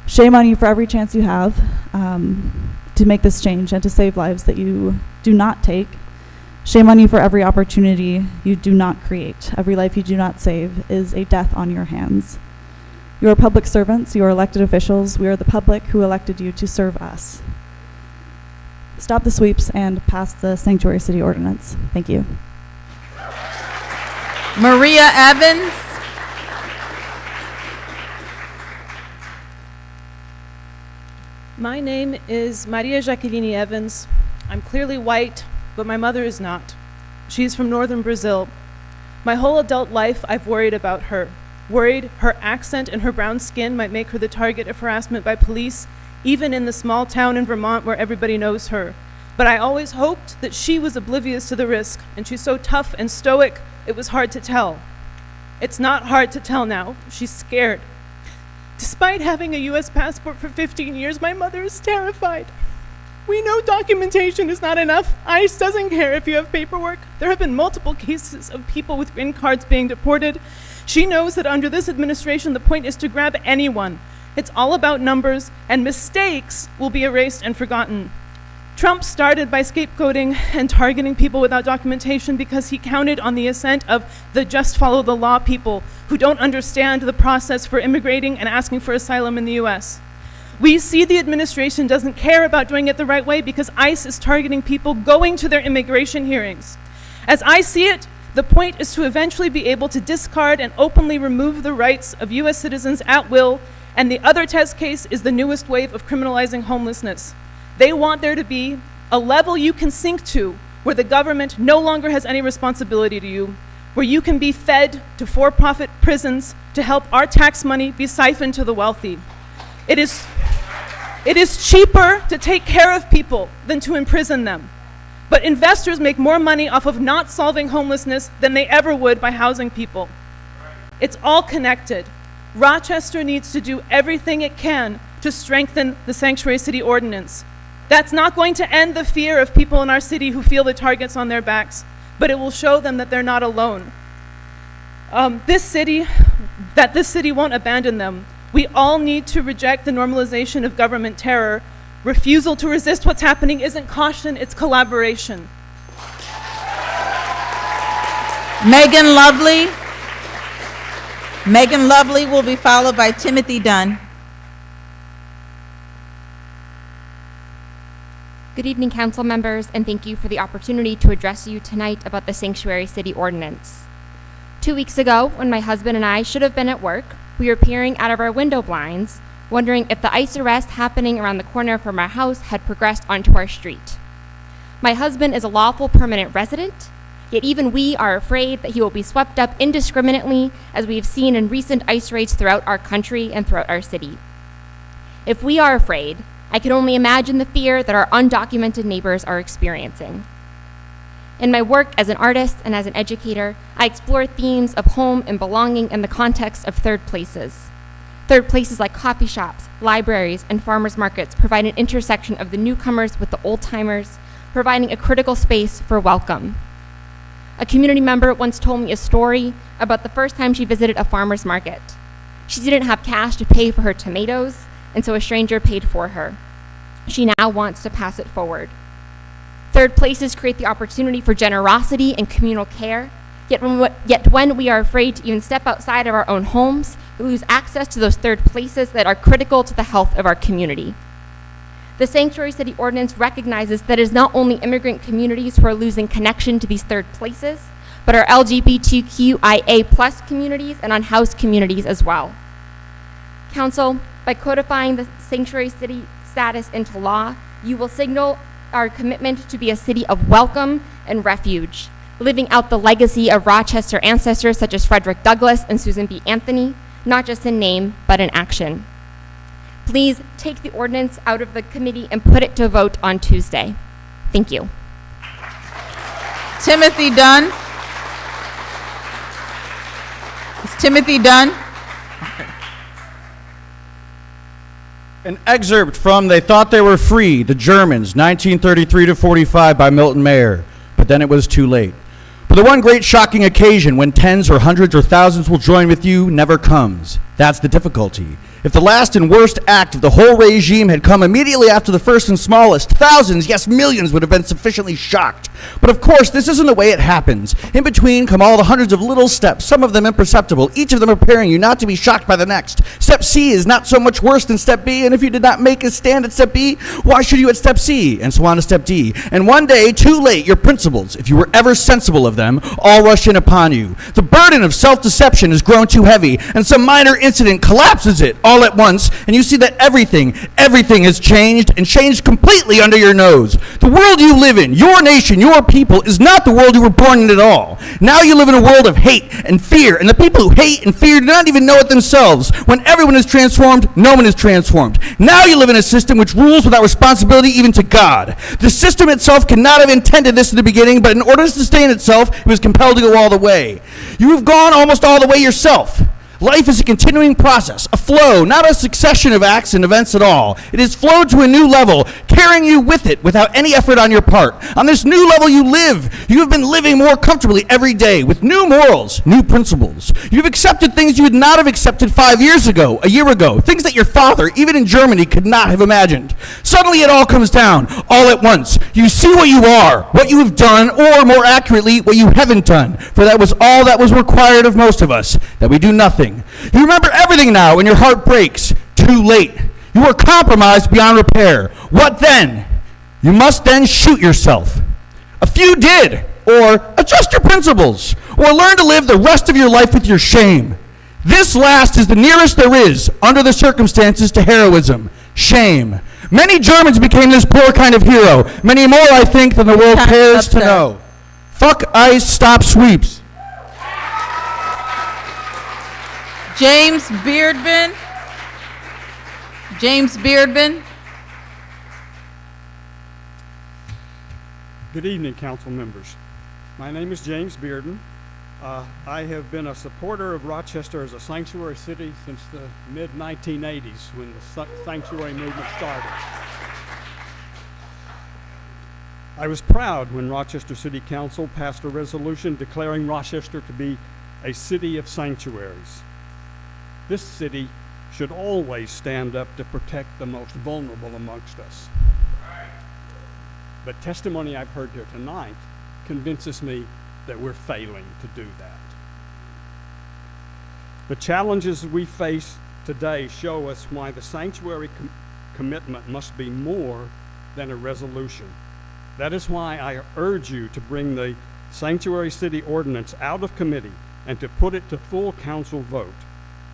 Shame on you for every chance you have to make this change and to save lives that you do not take. Shame on you for every opportunity you do not create. Every life you do not save is a death on your hands. You are public servants, you are elected officials, we are the public who elected you to serve us. Stop the sweeps and pass the Sanctuary City Ordinance. Thank you. Maria Evans. My name is Maria Jacqueline Evans. I'm clearly white, but my mother is not. She's from northern Brazil. My whole adult life, I've worried about her. Worried her accent and her brown skin might make her the target of harassment by police, even in the small town in Vermont where everybody knows her. But I always hoped that she was oblivious to the risk, and she's so tough and stoic, it was hard to tell. It's not hard to tell now. She's scared. Despite having a U.S. passport for 15 years, my mother is terrified. We know documentation is not enough. ICE doesn't care if you have paperwork. There have been multiple cases of people with green cards being deported. She knows that under this administration, the point is to grab anyone. It's all about numbers, and mistakes will be erased and forgotten. Trump started by scapegoating and targeting people without documentation because he counted on the assent of the just follow the law people who don't understand the process for immigrating and asking for asylum in the US. We see the administration doesn't care about doing it the right way because ICE is targeting people going to their immigration hearings. As I see it, the point is to eventually be able to discard and openly remove the rights of US citizens at will, and the other test case is the newest wave of criminalizing homelessness. They want there to be a level you can sink to where the government no longer has any responsibility to you, where you can be fed to for-profit prisons to help our tax money be siphoned to the wealthy. It is cheaper to take care of people than to imprison them. But investors make more money off of not solving homelessness than they ever would by housing people. It's all connected. Rochester needs to do everything it can to strengthen the Sanctuary City Ordinance. That's not going to end the fear of people in our city who feel the targets on their backs, but it will show them that they're not alone. This city won't abandon them. We all need to reject the normalization of government terror. Refusal to resist what's happening isn't caution, it's collaboration. Megan Lovely. Megan Lovely will be followed by Timothy Dunn. Good evening, council members, and thank you for the opportunity to address you tonight about the Sanctuary City Ordinance. 2 weeks ago, when my husband and I should have been at work, we were peering out of our window blinds, wondering if the ICE arrest happening around the corner from our house had progressed onto our street. My husband is a lawful permanent resident, yet even we are afraid that he will be swept up indiscriminately, as we have seen in recent ICE raids throughout our country and throughout our city. If we are afraid, I can only imagine the fear that our undocumented neighbors are experiencing. In my work as an artist and as an educator, I explore themes of home and belonging in the context of third places. Third places like coffee shops, libraries, and farmers markets provide an intersection of the newcomers with the old-timers, providing a critical space for welcome. A community member once told me a story about the first time she visited a farmer's market. She didn't have cash to pay for her tomatoes, and so a stranger paid for her. She now wants to pass it forward. Third places create the opportunity for generosity and communal care, yet when we are afraid to even step outside of our own homes, we lose access to those third places that are critical to the health of our community. The Sanctuary City Ordinance recognizes that it is not only immigrant communities who are losing connection to these third places, but our LGBTQIA+ communities and unhoused communities as well. Council, by codifying the Sanctuary City status into law, you will signal our commitment to be a city of welcome and refuge, living out the legacy of Rochester ancestors such as Frederick Douglass and Susan B. Anthony, not just in name, but in action. Please take the ordinance out of the committee and put it to a vote on Tuesday. Thank you. Timothy Dunn. Is Timothy Dunn? An excerpt from They Thought They Were Free, The Germans, 1933-45 by Milton Mayer. But then it was too late. But the one great shocking occasion when tens or hundreds or thousands will join with you never comes. That's the difficulty. If the last and worst act of the whole regime had come immediately after the first and smallest, thousands, yes, millions would have been sufficiently shocked. But of course, this isn't the way it happens. In between come all the hundreds of little steps, some of them imperceptible, each of them preparing you not to be shocked by the next. Step C is not so much worse than Step B, and if you did not make a stand at Step B, why should you at Step C, and so on to Step D? And one day, too late, your principles, if you were ever sensible of them, all rush in upon you. The burden of self-deception has grown too heavy, and some minor incident collapses it all at once, and you see that everything has changed, and changed completely under your nose. The world you live in, your nation, your people, is not the world you were born in at all. Now you live in a world of hate and fear, and the people who hate and fear do not even know it themselves. When everyone is transformed, no one is transformed. Now you live in a system which rules without responsibility even to God. The system itself cannot have intended this in the beginning, but in order to sustain itself, it was compelled to go all the way. You have gone almost all the way yourself. Life is a continuing process, a flow, not a succession of acts and events at all. It has flowed to a new level, carrying you with it without any effort on your part. On this new level you live. You have been living more comfortably every day with new morals, new principles. You've accepted things you would not have accepted 5 years ago, a year ago, things that your father, even in Germany, could not have imagined. Suddenly it all comes down, all at once. You see what you are, what you have done, or more accurately, what you haven't done. For that was all that was required of most of us, that we do nothing. You remember everything now, and your heart breaks. Too late. You are compromised beyond repair. What then? You must then shoot yourself. A few did, or adjust your principles, or learn to live the rest of your life with your shame. This last is the nearest there is, under the circumstances, to heroism. Shame. Many Germans became this poor kind of hero. Many more, I think, than the world cares to know. Fuck ICE, stop sweeps. James Beardman. James Beardman. Good evening, council members. My name is James Bearden. I have been a supporter of Rochester as a sanctuary city since the mid-1980s when the sanctuary movement started. I was proud when Rochester City Council passed a resolution declaring Rochester to be a city of sanctuaries. This city should always stand up to protect the most vulnerable amongst us. But testimony I've heard here tonight convinces me that we're failing to do that. The challenges we face today show us why the sanctuary commitment must be more than a resolution. That is why I urge you to bring the Sanctuary City Ordinance out of committee and to put it to full council vote.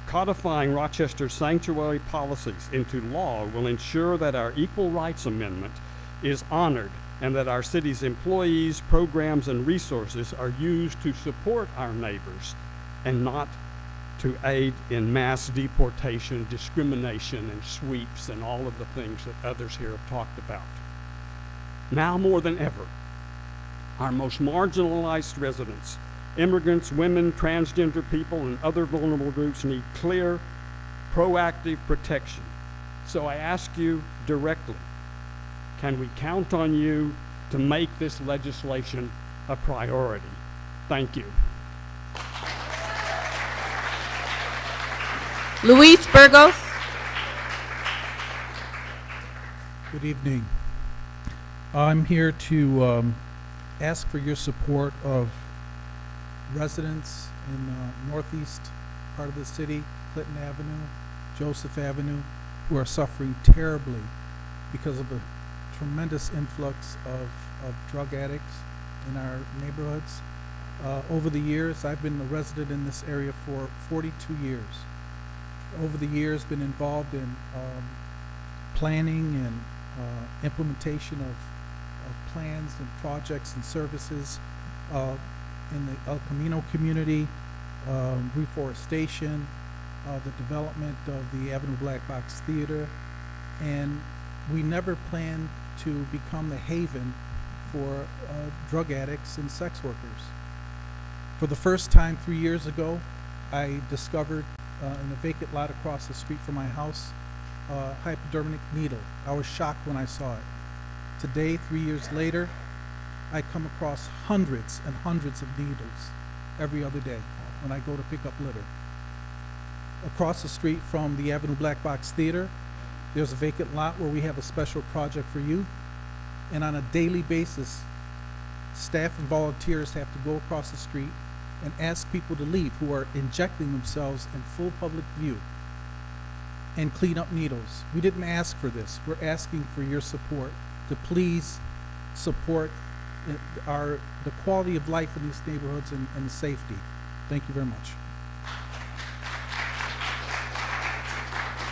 Codifying Rochester's sanctuary policies into law will ensure that our Equal Rights Amendment is honored and that our city's employees, programs, and resources are used to support our neighbors and not to aid in mass deportation, discrimination, and sweeps, and all of the things that others here have talked about. Now more than ever, our most marginalized residents, immigrants, women, transgender people, and other vulnerable groups need clear, proactive protection. So I ask you directly, can we count on you to make this legislation a priority? Thank you. Luis Burgos. Good evening. I'm here to ask for your support of residents in the northeast part of the city, Clinton Avenue, Joseph Avenue, who are suffering terribly because of the tremendous influx of drug addicts in our neighborhoods. Over the years, I've been a resident in this area for 42 years. Over the years, been involved in planning and implementation of plans and projects and services in the El Camino community, reforestation, the development of the Avenue Black Box Theater, and we never planned to become the haven for drug addicts and sex workers. For the first time 3 years ago, I discovered in a vacant lot across the street from my house a hypodermic needle. I was shocked when I saw it. Today, 3 years later, I come across hundreds and hundreds of needles every other day when I go to pick up litter. Across the street from the Avenue Black Box Theater, there's a vacant lot where we have a special project for youth. And on a daily basis, staff and volunteers have to go across the street and ask people to leave who are injecting themselves in full public view and clean up needles. We didn't ask for this. We're asking for your support to please support the quality of life in these neighborhoods and the safety. Thank you very much.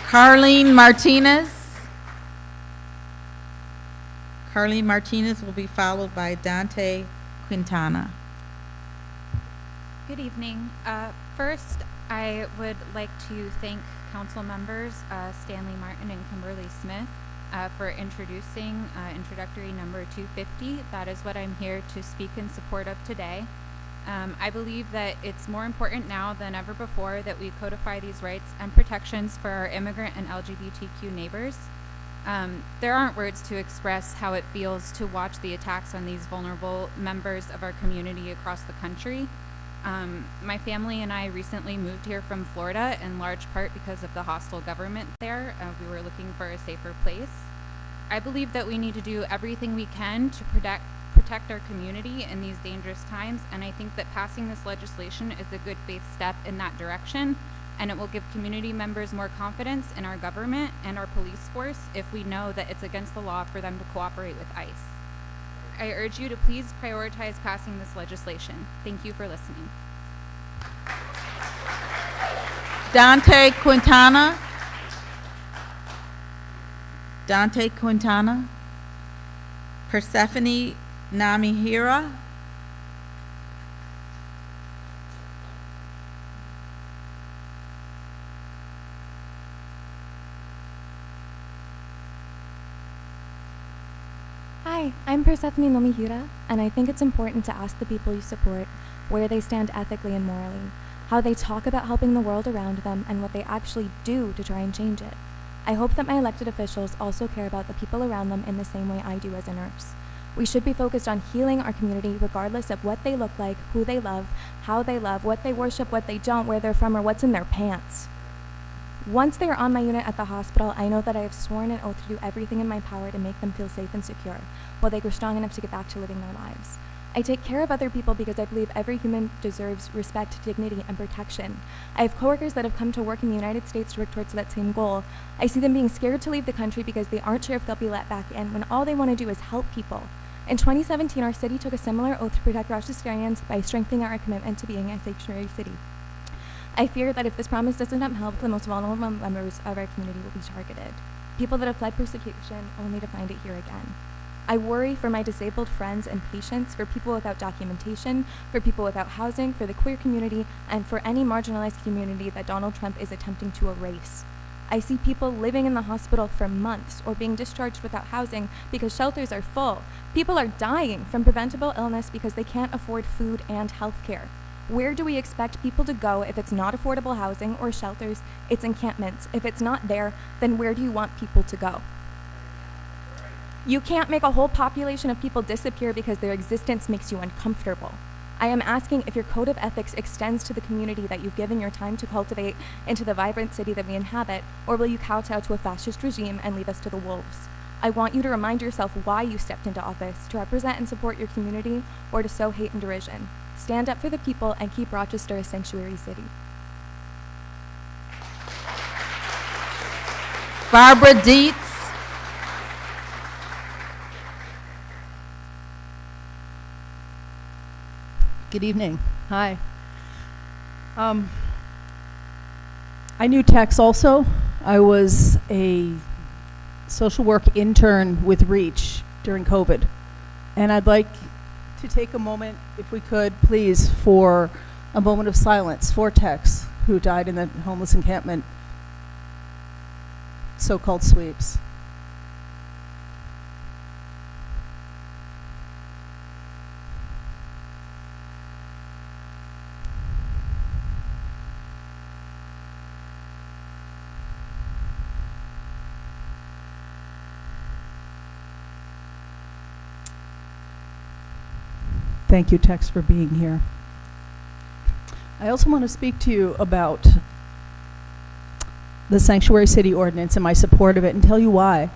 Carlene Martinez. Carlene Martinez will be followed by Dante Quintana. Good evening. First, I would like to thank council members Stanley Martin and Kimberly Smith for introducing introductory number 250. That is what I'm here to speak in support of today. I believe that it's more important now than ever before that we codify these rights and protections for our immigrant and LGBTQ neighbors. There aren't words to express how it feels to watch the attacks on these vulnerable members of our community across the country. My family and I recently moved here from Florida in large part because of the hostile government there. We were looking for a safer place. I believe that we need to do everything we can to protect our community in these dangerous times, and I think that passing this legislation is a good faith step in that direction, and it will give community members more confidence in our government and our police force if we know that it's against the law for them to cooperate with ICE. I urge you to please prioritize passing this legislation. Thank you for listening. Dante Quintana. Dante Quintana. Persephone Namihira. Hi, I'm Persephone Nomihira, and I think it's important to ask the people you support where they stand ethically and morally, how they talk about helping the world around them, and what they actually do to try and change it. I hope that my elected officials also care about the people around them in the same way I do as a nurse. We should be focused on healing our community regardless of what they look like, who they love, how they love, what they worship, what they don't, where they're from, or what's in their pants. Once they are on my unit at the hospital, I know that I have sworn an oath to do everything in my power to make them feel safe and secure, while they grow strong enough to get back to living their lives. I take care of other people because I believe every human deserves respect, dignity, and protection. I have coworkers that have come to work in the United States to work towards that same goal. I see them being scared to leave the country because they aren't sure if they'll be let back in, when all they want to do is help people. In 2017, our city took a similar oath to protect Rochesterians by strengthening our commitment to being a sanctuary city. I fear that if this promise doesn't help, the most vulnerable members of our community will be targeted. People that have fled persecution only to find it here again. I worry for my disabled friends and patients, for people without documentation, for people without housing, for the queer community, and for any marginalized community that Donald Trump is attempting to erase. I see people living in the hospital for months or being discharged without housing because shelters are full. People are dying from preventable illness because they can't afford food and health care. Where do we expect people to go if it's not affordable housing or shelters? It's encampments. If it's not there, then where do you want people to go? You can't make a whole population of people disappear because their existence makes you uncomfortable. I am asking if your code of ethics extends to the community that you've given your time to cultivate into the vibrant city that we inhabit, or will you kowtow to a fascist regime and leave us to the wolves? I want you to remind yourself why you stepped into office, to represent and support your community, or to sow hate and derision. Stand up for the people and keep Rochester a sanctuary city. Barbara Dietz. Good evening. Hi. I knew Tex also. I was a social work intern with REACH during COVID. And I'd like to take a moment, if we could, please, for a moment of silence for Tex, who died in the homeless encampment, so-called sweeps. Thank you, Tex, for being here. I also want to speak to you about the Sanctuary City Ordinance and my support of it and tell you why.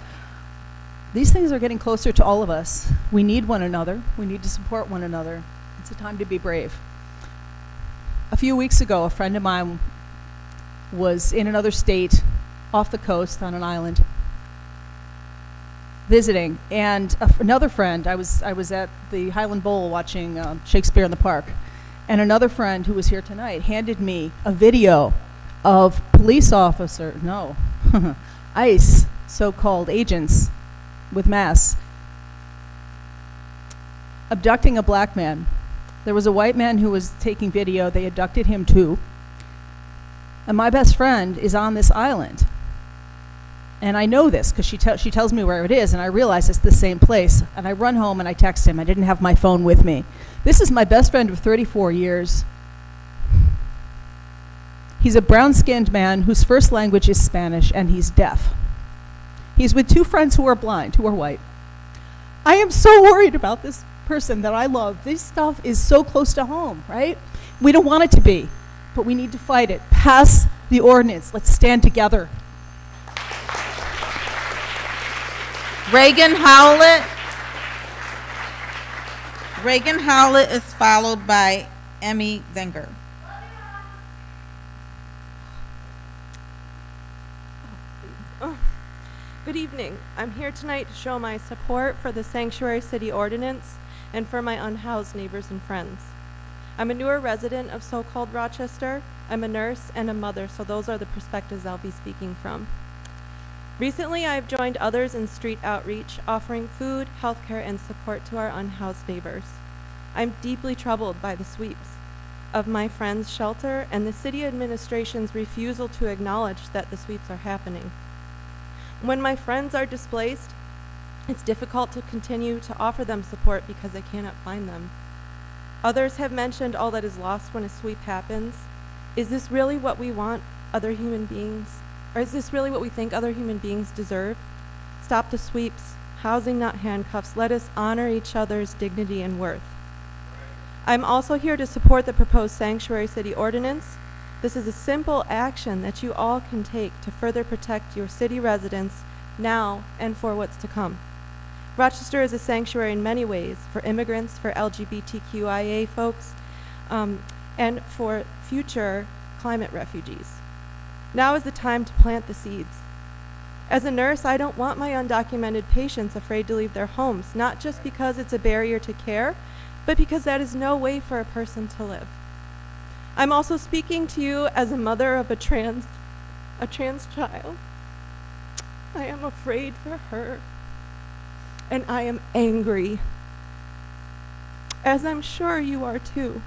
These things are getting closer to all of us. We need one another. We need to support one another. It's a time to be brave. A few weeks ago, a friend of mine was in another state, off the coast on an island, visiting, and another friend, I was at the Highland Bowl watching Shakespeare in the Park, and another friend who was here tonight handed me a video of police officer, ICE, so-called agents with masks, abducting a black man. There was a white man who was taking video. They abducted him too. And my best friend is on this island. And I know this because she tells me where it is, and I realize it's the same place. And I run home and I text him. I didn't have my phone with me. This is my best friend of 34 years. He's a brown-skinned man whose first language is Spanish, and he's deaf. He's with two friends who are blind, who are white. I am so worried about this person that I love. This stuff is so close to home, right? We don't want it to be, but we need to fight it. Pass the ordinance. Let's stand together. Reagan Howlett. Reagan Howlett is followed by Emmy Zenger. Good evening. I'm here tonight to show my support for the Sanctuary City Ordinance and for my unhoused neighbors and friends. I'm a newer resident of so-called Rochester. I'm a nurse and a mother, so those are the perspectives I'll be speaking from. Recently, I've joined others in street outreach, offering food, healthcare, and support to our unhoused neighbors. I'm deeply troubled by the sweeps of my friend's shelter and the city administration's refusal to acknowledge that the sweeps are happening. When my friends are displaced, it's difficult to continue to offer them support because I cannot find them. Others have mentioned all that is lost when a sweep happens. Is this really what we want other human beings? Or is this really what we think other human beings deserve? Stop the sweeps. Housing, not handcuffs. Let us honor each other's dignity and worth. I'm also here to support the proposed Sanctuary City Ordinance. This is a simple action that you all can take to further protect your city residents now and for what's to come. Rochester is a sanctuary in many ways for immigrants, for LGBTQIA folks, and for future climate refugees. Now is the time to plant the seeds. As a nurse, I don't want my undocumented patients afraid to leave their homes, not just because it's a barrier to care, but because that is no way for a person to live. I'm also speaking to you as a mother of a trans child. I am afraid for her, and I am angry, as I'm sure you are too.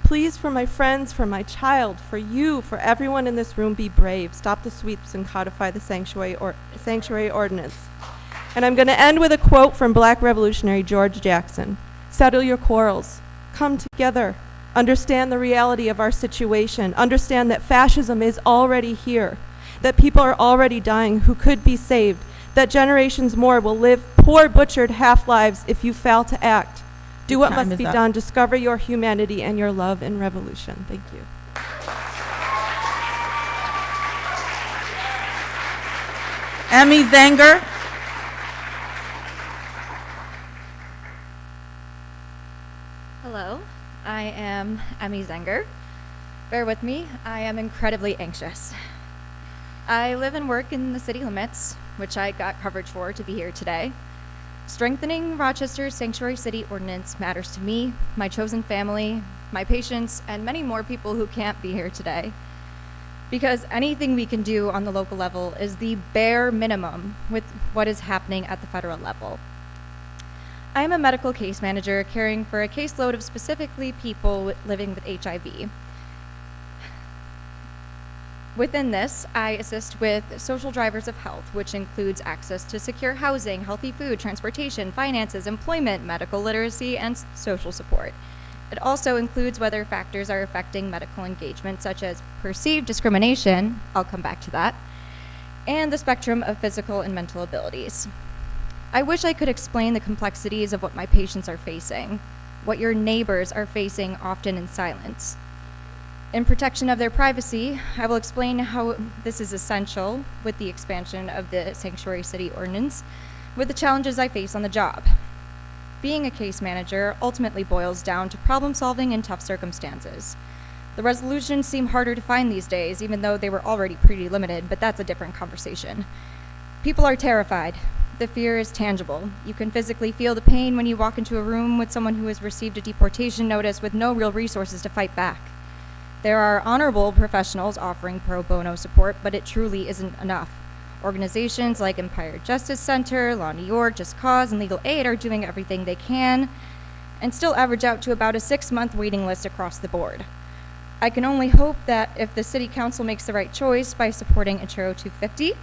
Please, for my friends, for my child, for you, for everyone in this room, be brave. Stop the sweeps and codify the sanctuary ordinance. And I'm going to end with a quote from Black revolutionary George Jackson. Settle your quarrels. Come together. Understand the reality of our situation. Understand that fascism is already here. That people are already dying who could be saved. That generations more will live poor, butchered half-lives if you fail to act. Do what must be done. Discover your humanity and your love in revolution. Thank you. Emmy Zenger. Hello, I am Emmy Zenger. Bear with me, I am incredibly anxious. I live and work in the city limits, which I got coverage for to be here today. Strengthening Rochester's Sanctuary City Ordinance matters to me, my chosen family, my patients, and many more people who can't be here today. Because anything we can do on the local level is the bare minimum with what is happening at the federal level. I am a medical case manager caring for a caseload of specifically people living with HIV. Within this, I assist with social drivers of health, which includes access to secure housing, healthy food, transportation, finances, employment, medical literacy, and social support. It also includes whether factors are affecting medical engagement, such as perceived discrimination, I'll come back to that, and the spectrum of physical and mental abilities. I wish I could explain the complexities of what my patients are facing, what your neighbors are facing often in silence. In protection of their privacy, I will explain how this is essential with the expansion of the Sanctuary City Ordinance, with the challenges I face on the job. Being a case manager ultimately boils down to problem solving in tough circumstances. The resolutions seem harder to find these days, even though they were already pretty limited, but that's a different conversation. People are terrified. The fear is tangible. You can physically feel the pain when you walk into a room with someone who has received a deportation notice with no real resources to fight back. There are honorable professionals offering pro bono support, but it truly isn't enough. Organizations like Empire Justice Center, Law New York, Just Cause, and Legal Aid are doing everything they can and still average out to about a 6-month waiting list across the board. I can only hope that if the City Council makes the right choice by supporting Intro 250,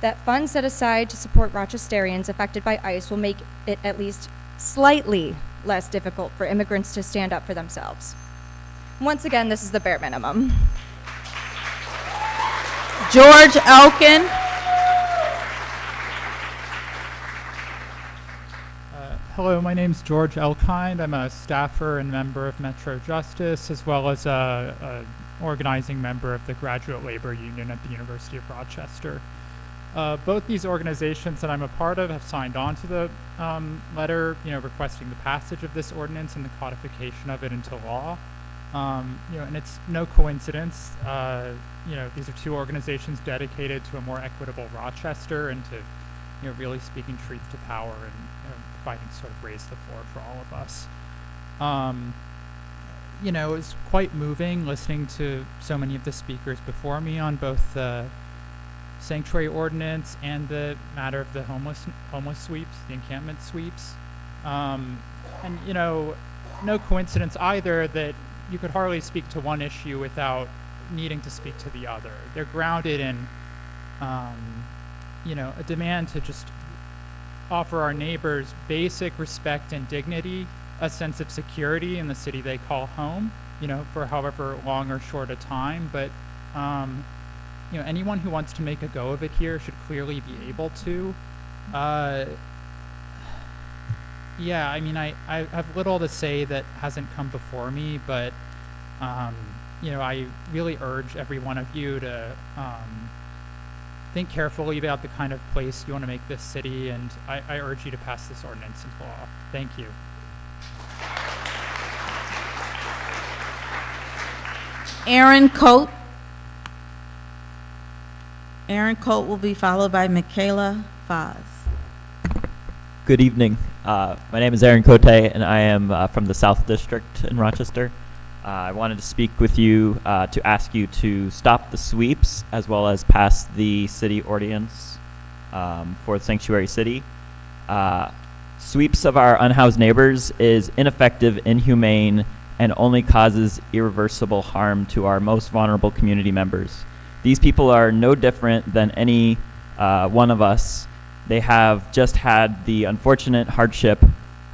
that funds set aside to support Rochesterians affected by ICE will make it at least slightly less difficult for immigrants to stand up for themselves. Once again, this is the bare minimum. George Elkin. Hello, my name's George Elkind. I'm a staffer and member of Metro Justice, as well as a organizing member of the Graduate Labor Union at the University of Rochester. Both these organizations that I'm a part of have signed on to the letter, requesting the passage of this ordinance and the codification of it into law. And it's no coincidence. These are two organizations dedicated to a more equitable Rochester and to, really speaking truth to power and fighting sort of raise the floor for all of us. It was quite moving listening to so many of the speakers before me on both the sanctuary ordinance and the matter of the homeless sweeps, the encampment sweeps. No coincidence either that you could hardly speak to one issue without needing to speak to the other. They're grounded in, a demand to just offer our neighbors basic respect and dignity, a sense of security in the city they call home, for however long or short a time. But, anyone who wants to make a go of it here should clearly be able to. I have little to say that hasn't come before me, but, I really urge every one of you to think carefully about the kind of place you want to make this city, and I urge you to pass this ordinance into law. Thank you. Aaron Coate. Aaron Coate will be followed by Michaela Foz. Good evening. My name is Aaron Cote, and I am from the South District in Rochester. I wanted to speak with you to ask you to stop the sweeps as well as pass the city ordinance for the sanctuary city. Sweeps of our unhoused neighbors is ineffective, inhumane, and only causes irreversible harm to our most vulnerable community members. These people are no different than any one of us. They have just had the unfortunate hardship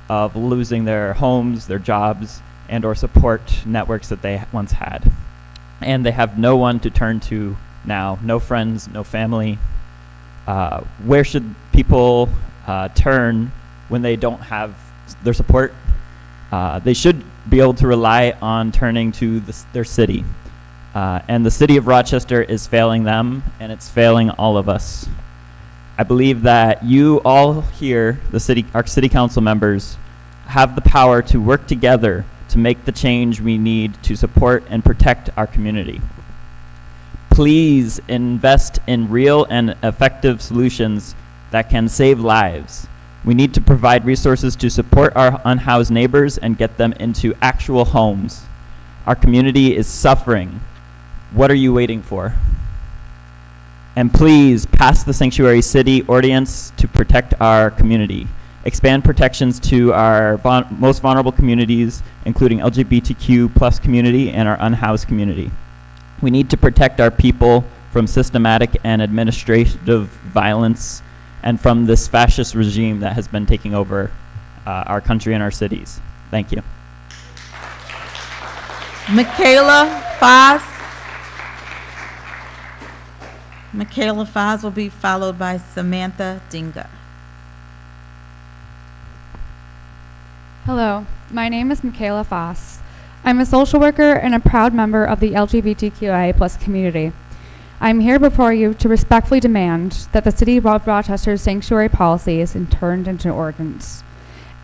of losing their homes, their jobs, and or support networks that they once had. And they have no one to turn to now, no friends, no family. Where should people turn when they don't have their support? They should be able to rely on turning to their city. And the city of Rochester is failing them, and it's failing all of us. I believe that you all here, our city council members, have the power to work together to make the change we need to support and protect our community. Please invest in real and effective solutions that can save lives. We need to provide resources to support our unhoused neighbors and get them into actual homes. Our community is suffering. What are you waiting for? And please pass the Sanctuary City Ordinance to protect our community. Expand protections to our most vulnerable communities, including LGBTQ plus community and our unhoused community. We need to protect our people from systematic and administrative violence and from this fascist regime that has been taking over our country and our cities. Thank you. Michaela Foz. Michaela Foz will be followed by Samantha Dinga. Hello, my name is Michaela Foss. I'm a social worker and a proud member of the LGBTQIA+ community. I'm here before you to respectfully demand that the City of Rochester's sanctuary policy is turned into an ordinance.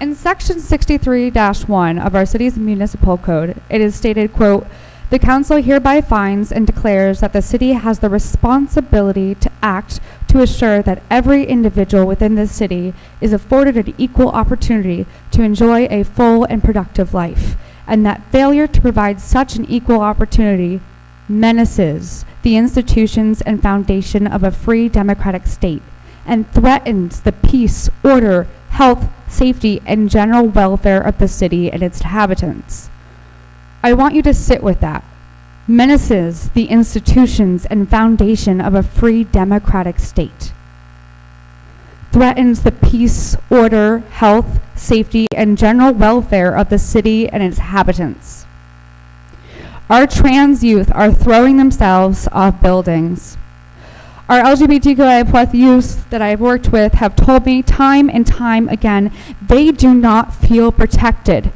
In Section 63-1 of our city's municipal code, it is stated, quote, "The council hereby finds and declares that the city has the responsibility to act to assure that every individual within the city is afforded an equal opportunity to enjoy a full and productive life, and that failure to provide such an equal opportunity menaces the institutions and foundation of a free democratic state and threatens the peace, order, health, safety, and general welfare of the city and its inhabitants. I want you to sit with that. Menaces the institutions and foundation of a free democratic state. Threatens the peace, order, health, safety, and general welfare of the city and its inhabitants. Our trans youth are throwing themselves off buildings. Our LGBTQI+ youth that I've worked with have told me time and time again they do not feel protected.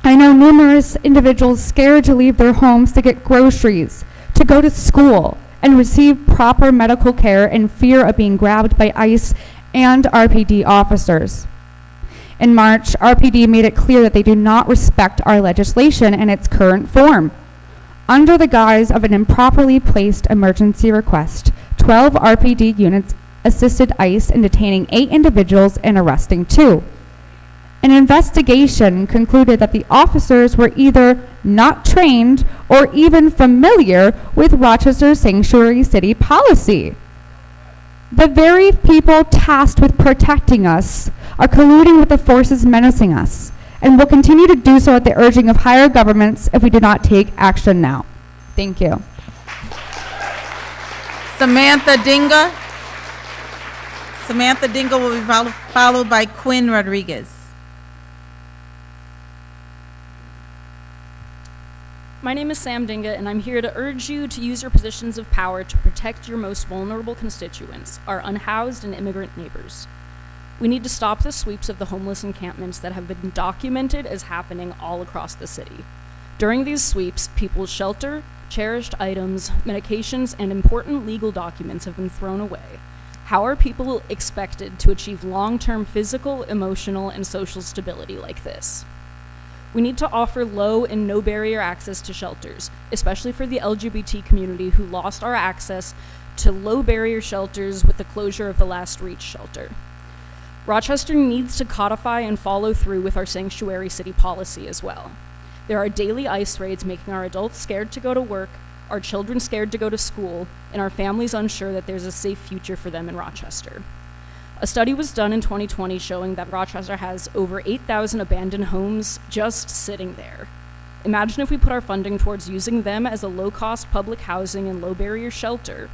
I know numerous individuals scared to leave their homes to get groceries, to go to school, and receive proper medical care in fear of being grabbed by ICE and RPD officers. In March, RPD made it clear that they do not respect our legislation in its current form. Under the guise of an improperly placed emergency request, 12 RPD units assisted ICE in detaining 8 individuals and arresting 2. An investigation concluded that the officers were either not trained or even familiar with Rochester's sanctuary city policy. The very people tasked with protecting us are colluding with the forces menacing us and will continue to do so at the urging of higher governments if we do not take action now. Thank you. Samantha Dinga. Samantha Dinga will be followed by Quinn Rodriguez. My name is Sam Dinga, and I'm here to urge you to use your positions of power to protect your most vulnerable constituents, our unhoused and immigrant neighbors. We need to stop the sweeps of the homeless encampments that have been documented as happening all across the city. During these sweeps, people's shelter, cherished items, medications, and important legal documents have been thrown away. How are people expected to achieve long-term physical, emotional, and social stability like this? We need to offer low and no barrier access to shelters, especially for the LGBT community who lost our access to low barrier shelters with the closure of the Last Reach shelter. Rochester needs to codify and follow through with our sanctuary city policy as well. There are daily ICE raids making our adults scared to go to work, our children scared to go to school, and our families unsure that there's a safe future for them in Rochester. A study was done in 2020 showing that Rochester has over 8,000 abandoned homes just sitting there. Imagine if we put our funding towards using them as a low-cost public housing and low-barrier shelter.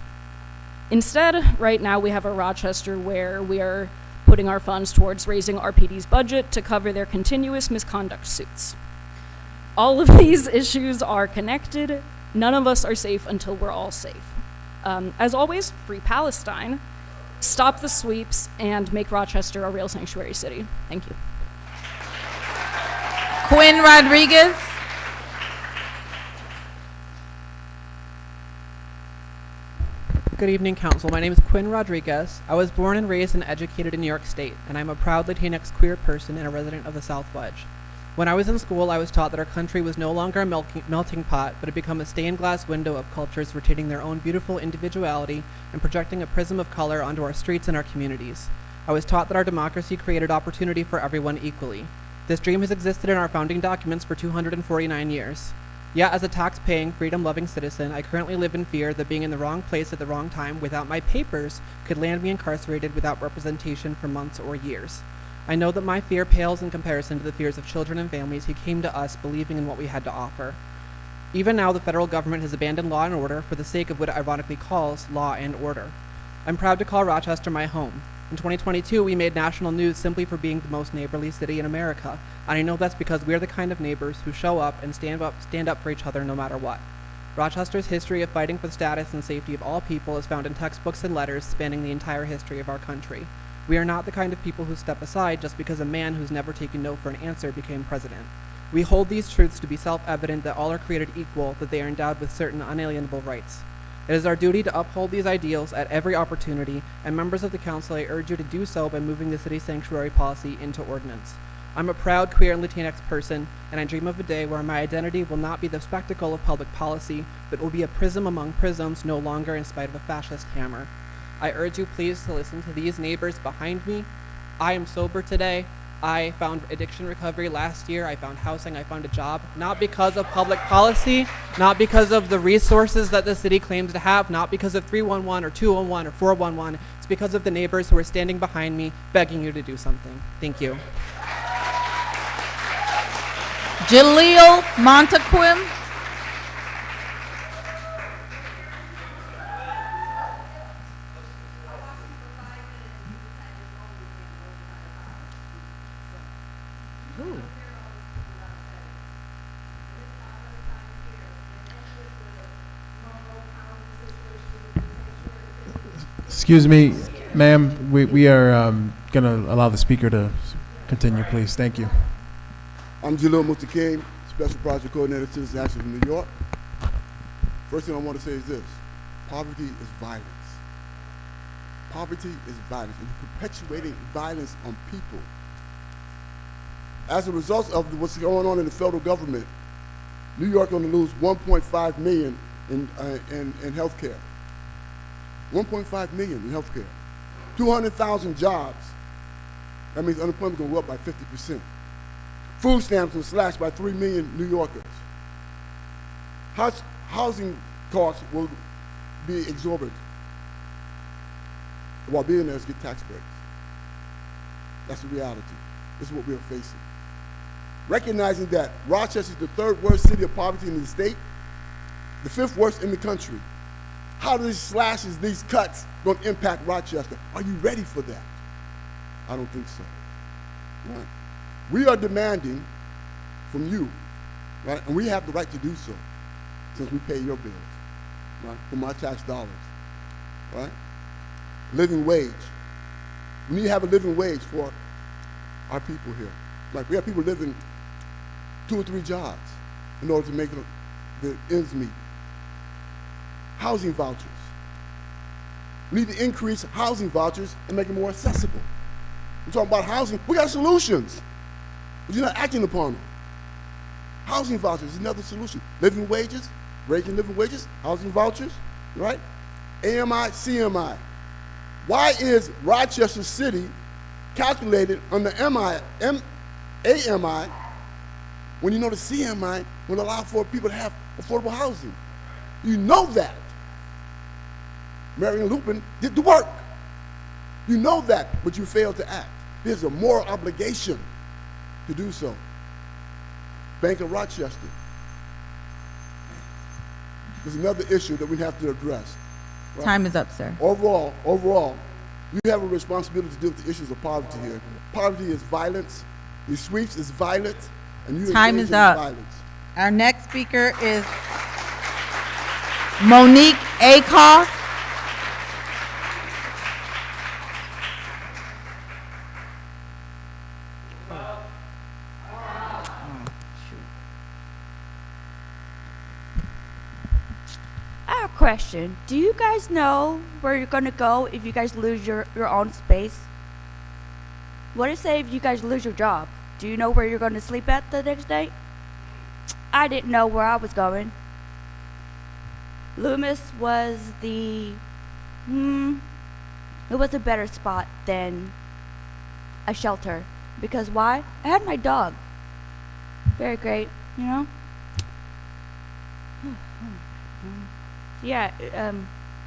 Instead, right now we have a Rochester where we are putting our funds towards raising RPD's budget to cover their continuous misconduct suits. All of these issues are connected. None of us are safe until we're all safe. As always, free Palestine. Stop the sweeps and make Rochester a real sanctuary city. Thank you. Quinn Rodriguez. Good evening, Council. My name is Quinn Rodriguez. I was born and raised and educated in New York State, and I'm a proud Latinx queer person and a resident of the South Wedge. When I was in school, I was taught that our country was no longer a melting pot, but had become a stained glass window of cultures retaining their own beautiful individuality and projecting a prism of color onto our streets and our communities. I was taught that our democracy created opportunity for everyone equally. This dream has existed in our founding documents for 249 years. Yet, as a tax-paying, freedom-loving citizen, I currently live in fear that being in the wrong place at the wrong time without my papers could land me incarcerated without representation for months or years. I know that my fear pales in comparison to the fears of children and families who came to us believing in what we had to offer. Even now, the federal government has abandoned law and order for the sake of what it ironically calls law and order. I'm proud to call Rochester my home. In 2022, we made national news simply for being the most neighborly city in America, and I know that's because we're the kind of neighbors who show up and stand up for each other no matter what. Rochester's history of fighting for the status and safety of all people is found in textbooks and letters spanning the entire history of our country. We are not the kind of people who step aside just because a man who's never taken no for an answer became president. We hold these truths to be self-evident that all are created equal, that they are endowed with certain unalienable rights. It is our duty to uphold these ideals at every opportunity, and members of the council, I urge you to do so by moving the city's sanctuary policy into ordinance. I'm a proud queer and Latinx person, and I dream of a day where my identity will not be the spectacle of public policy, but will be a prism among prisms, no longer in spite of a fascist hammer. I urge you please to listen to these neighbors behind me. I am sober today. I found addiction recovery last year. I found housing. I found a job. Not because of public policy, not because of the resources that the city claims to have, not because of 311 or 211 or 411. It's because of the neighbors who are standing behind me begging you to do something. Thank you. Jaleel Montequim. Excuse me, ma'am. We are going to allow the speaker to continue, please. Thank you. I'm Jalil Mustakim, Special Project Coordinator, Citizen Action from New York. First thing I want to say is this. Poverty is violence. Poverty is violence, and you're perpetuating violence on people. As a result of what's going on in the federal government, New York going to lose 1.5 million in health care. 1.5 million in health care. 200,000 jobs. That means unemployment going to go up by 50%. Food stamps will slash by 3 million New Yorkers. Housing costs will be exorbitant, while billionaires get tax breaks. That's the reality. This is what we are facing. Recognizing that Rochester is the third worst city of poverty in the state, the fifth worst in the country. How do these slashes, these cuts, going to impact Rochester? Are you ready for that? I don't think so. Right? We are demanding from you, right? And we have the right to do so, since we pay your bills, right? From our tax dollars, right? Living wage. We need to have a living wage for our people here. Like, we have people living 2 or 3 jobs in order to make the ends meet. Housing vouchers. We need to increase housing vouchers and make it more accessible. We're talking about housing. We got solutions, but you're not acting upon them. Housing vouchers is another solution. Living wages, raising living wages, housing vouchers, right? AMI, CMI. Why is Rochester City calculated on the AMI when you know the CMI will allow for people to have affordable housing? You know that. Marion Lupin did the work. You know that, but you failed to act. There's a moral obligation to do so. Bank of Rochester. There's another issue that we have to address. Right? Time is up, sir. Overall, you have a responsibility to deal with the issues of poverty here. Poverty is violence. These sweeps is violence, and you Time engage is in up. violence. Our next speaker is Monique Acoff. I have a question. Do you guys know where you're gonna go if you guys lose your own space? What if, say, if you guys lose your job? Do you know where you're gonna sleep at the next day? I didn't know where I was going. Loomis was it was a better spot than a shelter. Because why? I had my dog. Very great, you know? Yeah,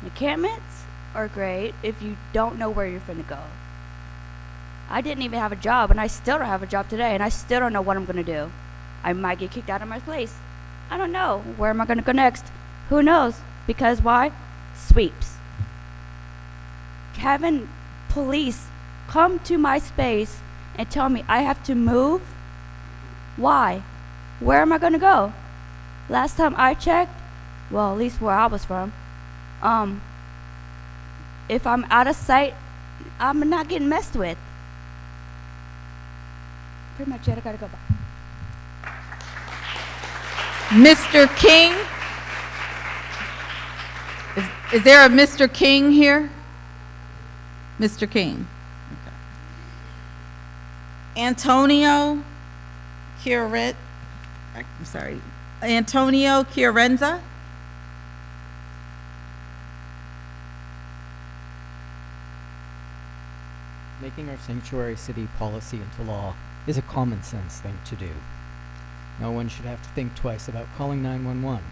encampments are great if you don't know where you're finna go. I didn't even have a job, and I still don't have a job today, and I still don't know what I'm gonna do. I might get kicked out of my place. I don't know. Where am I gonna go next? Who knows? Because why? Sweeps. Having police come to my space and tell me I have to move? Why? Where am I gonna go? Last time I checked, well, at least where I was from, if I'm out of sight, I'm not getting messed with. Pretty much it. I gotta go back. Mr. King. Is there a Mr. King here? Mr. King. Okay. Antonio Chiarenza. Making our sanctuary city policy into law is a common sense thing to do. No one should have to think twice about calling 911,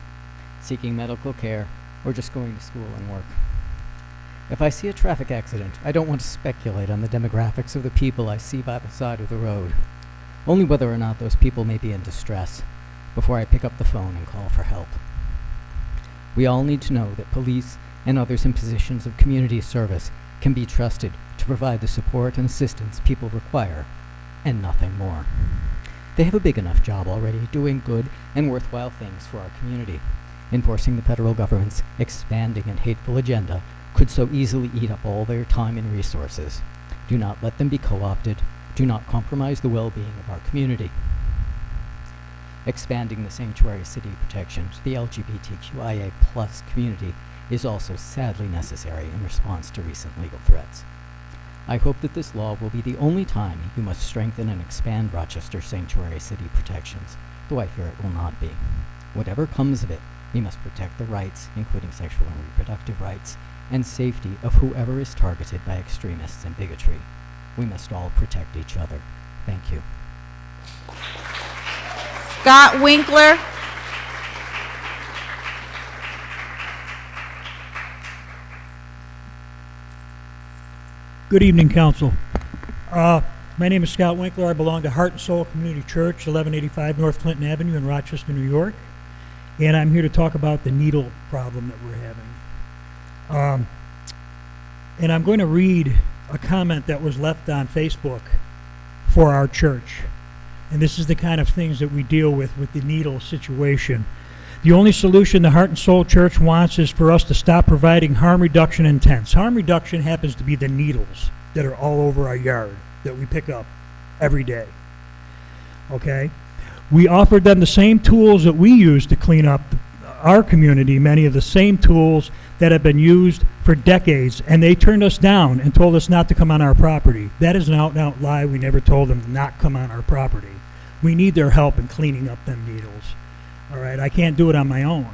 seeking medical care, or just going to school and work. If I see a traffic accident, I don't want to speculate on the demographics of the people I see by the side of the road, only whether or not those people may be in distress, before I pick up the phone and call for help. We all need to know that police and others in positions of community service can be trusted to provide the support and assistance people require, and nothing more. They have a big enough job already doing good and worthwhile things for our community. Enforcing the federal government's expanding and hateful agenda could so easily eat up all their time and resources. Do not let them be co-opted. Do not compromise the well-being of our community. Expanding the sanctuary city protection to the LGBTQIA+ community is also sadly necessary in response to recent legal threats. I hope that this law will be the only time you must strengthen and expand Rochester sanctuary city protections, though I fear it will not be. Whatever comes of it, we must protect the rights, including sexual and reproductive rights, and safety of whoever is targeted by extremists and bigotry. We must all protect each other. Thank you. Scott Winkler. Good evening, Council. My name is Scott Winkler. I belong to Heart and Soul Community Church, 1185 North Clinton Avenue in Rochester, New York. And I'm here to talk about the needle problem that we're having. And I'm going to read a comment that was left on Facebook for our church. And this is the kind of things that we deal with the needle situation. The only solution the Heart and Soul Church wants is for us to stop providing harm reduction in tents. Harm reduction happens to be the needles that are all over our yard that we pick up every day. Okay? We offered them the same tools that we use to clean up our community, many of the same tools that have been used for decades, and they turned us down and told us not to come on our property. That is an out-and-out lie. We never told them to not come on our property. We need their help in cleaning up them needles. All right, I can't do it on my own.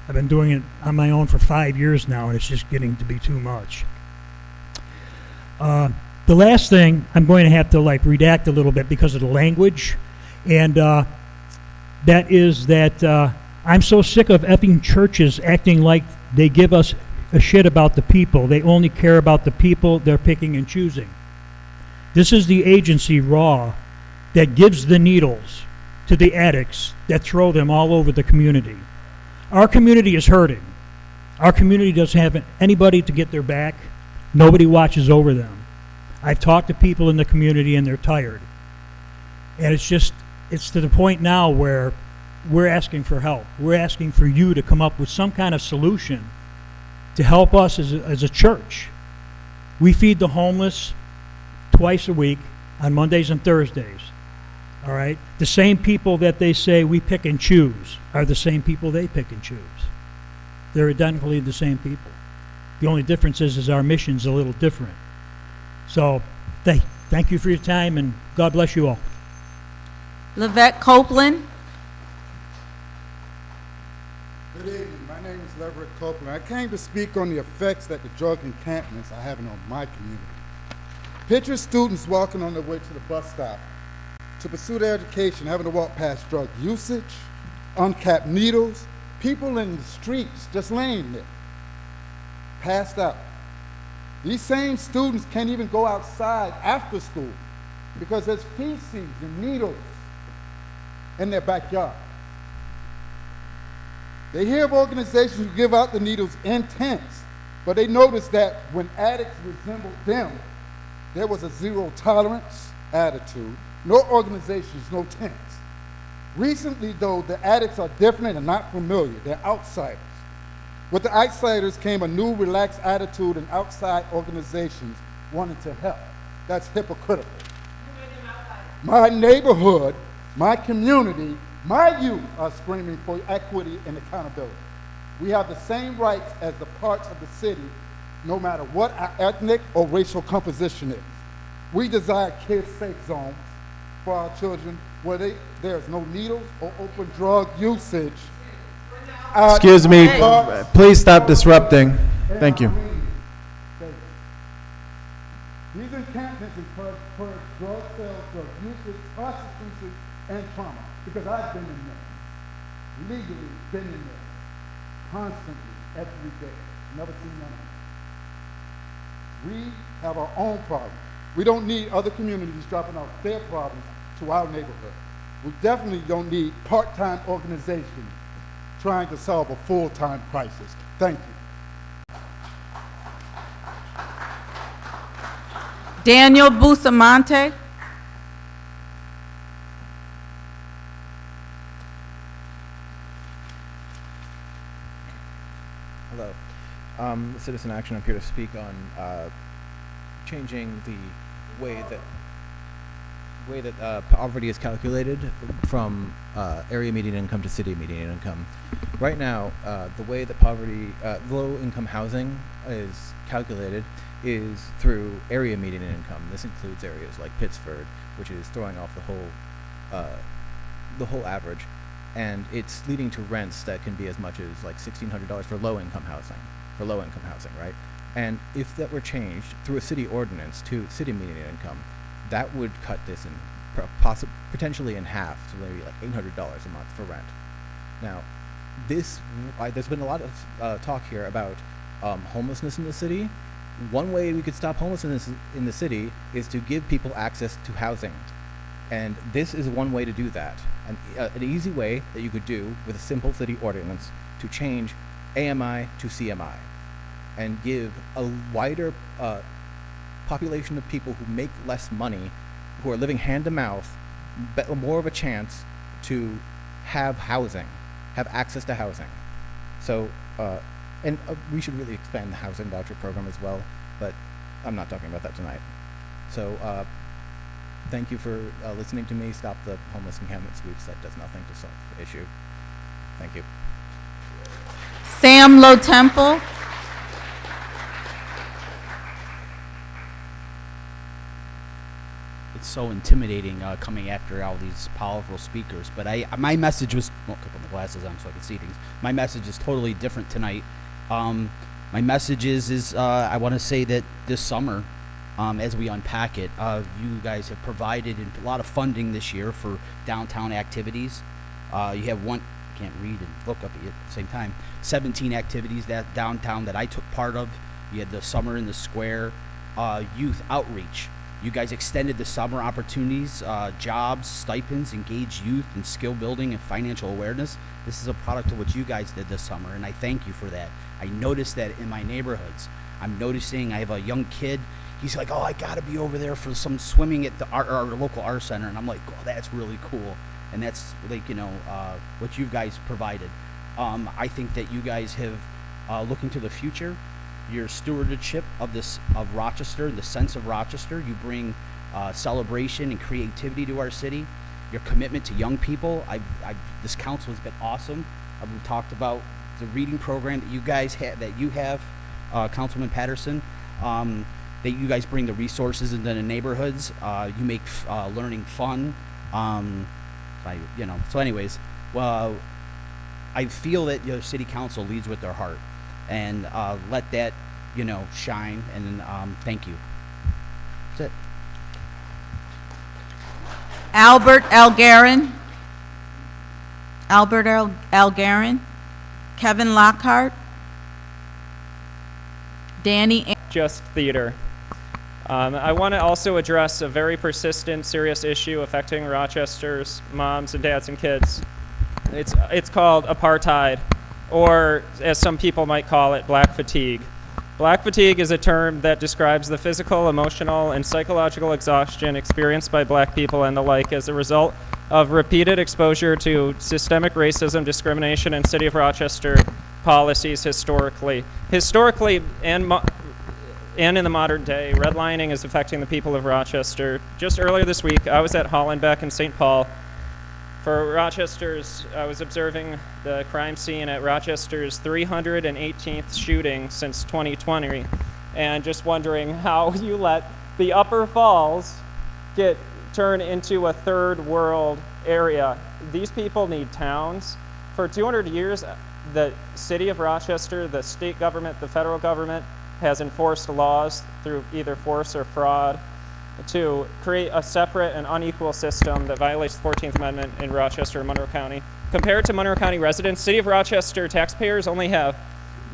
I've been doing it on my own for 5 years now, and it's just getting to be too much. The last thing, I'm going to have to redact a little bit because of the language, and that is that I'm so sick of effing churches acting like they give us a shit about the people. They only care about the people they're picking and choosing. This is the agency, RAW, that gives the needles to the addicts that throw them all over the community. Our community is hurting. Our community doesn't have anybody to get their back. Nobody watches over them. I've talked to people in the community and they're tired. And it's to the point now where we're asking for help. We're asking for you to come up with some kind of solution to help us as a church. We feed the homeless twice a week on Mondays and Thursdays. All right? The same people that they say we pick and choose are the same people they pick and choose. They're identically the same people. The only difference is our mission's a little different. So thank you for your time, and God bless you all. Levette Copeland. Good evening. My name is Leverett Copeland. I came to speak on the effects that the drug encampments are having on my community. Picture students walking on their way to the bus stop to pursue their education, having to walk past drug usage, uncapped needles, people in the streets just laying there, passed out. These same students can't even go outside after school because there's feces and needles in their backyard. They hear of organizations who give out the needles in tents, but they notice that when addicts resembled them, there was a zero tolerance attitude. No organizations, no tents. Recently, though, the addicts are different and not familiar. They're outsiders. With the outsiders came a new relaxed attitude and outside organizations wanting to help. That's hypocritical. My neighborhood, my community, my youth are screaming for equity and accountability. We have the same rights as the parts of the city, no matter what our ethnic or racial composition is. We desire kid-safe zones for our children where there's no needles or open drug usage. Excuse me, please stop disrupting. Thank you. These encampments encourage drug sales, drug usage, prostitution, and trauma. Because I've been in there, legally been in there, constantly, every day. Never seen none of it. We have our own problems. We don't need other communities dropping off their problems to our neighborhood. We definitely don't need part-time organizations trying to solve a full-time crisis. Thank you. Daniel Bustamante. Hello. Citizen Action. I'm here to speak on changing the way that poverty is calculated from area median income to city median income. Right now, the way that low-income housing is calculated is through area median income. This includes areas like Pittsford, which is throwing off the whole average, and it's leading to rents that can be as much as like $1,600 for low-income housing, right? And if that were changed through a city ordinance to city median income, that would cut this in potentially in half, so maybe like $800 a month for rent. Now, there's been a lot of talk here about homelessness in the city. One way we could stop homelessness in the city is to give people access to housing. And this is one way to do that. An easy way that you could do with a simple city ordinance to change AMI to CMI and give a wider population of people who make less money, who are living hand to mouth, more of a chance to have housing, have access to housing. So, and we should really expand the housing voucher program as well, but I'm not talking about that tonight. So, thank you for listening to me. Stop the homeless encampment sweeps. That does nothing to solve the issue. Thank you. Sam Low Temple. It's so intimidating coming after all these powerful speakers. But my message was, well, I'll put my glasses on so I can see things. My message is totally different tonight. My message is I want to say that this summer, as we unpack it, you guys have provided a lot of funding this year for downtown activities. You have can't read and look up at the same time, 17 activities that downtown that I took part of. You had the Summer in the Square, youth outreach. You guys extended the summer opportunities, jobs, stipends, engaged youth in skill building and financial awareness. This is a product of what you guys did this summer, and I thank you for that. I noticed that in my neighborhoods. I'm noticing I have a young kid. He's like, oh, I got to be over there for some swimming at our local art center. And I'm like, oh, that's really cool. And that's like, what you guys provided. I think that you guys have, looking to the future, your stewardship of Rochester, the sense of Rochester. You bring celebration and creativity to our city. Your commitment to young people. This council has been awesome. We talked about the reading program that you guys have, Councilman Patterson. That you guys bring the resources into the neighborhoods. You make learning fun. So anyways, well, I feel that your city council leads with their heart, and let that, shine. And thank you. That's it. Albert Algarin. Algarin. Kevin Lockhart. Danny. Just theater. I want to also address a very persistent, serious issue affecting Rochester's moms and dads and kids. It's called apartheid, or as some people might call it, black fatigue. Black fatigue is a term that describes the physical, emotional, and psychological exhaustion experienced by black people and the like as a result of repeated exposure to systemic racism, discrimination, and City of Rochester policies historically. And in the modern day, redlining is affecting the people of Rochester. Just earlier this week, I was at Hollenbeck in St. Paul. I was observing the crime scene at Rochester's 318th shooting since 2020, and just wondering how you let the Upper Falls turn into a third world area. These people need towns. For 200 years, the City of Rochester, the state government, the federal government, has enforced laws through either force or fraud. to create a separate and unequal system that violates the 14th Amendment in Rochester and Monroe County. Compared to Monroe County residents, City of Rochester taxpayers only have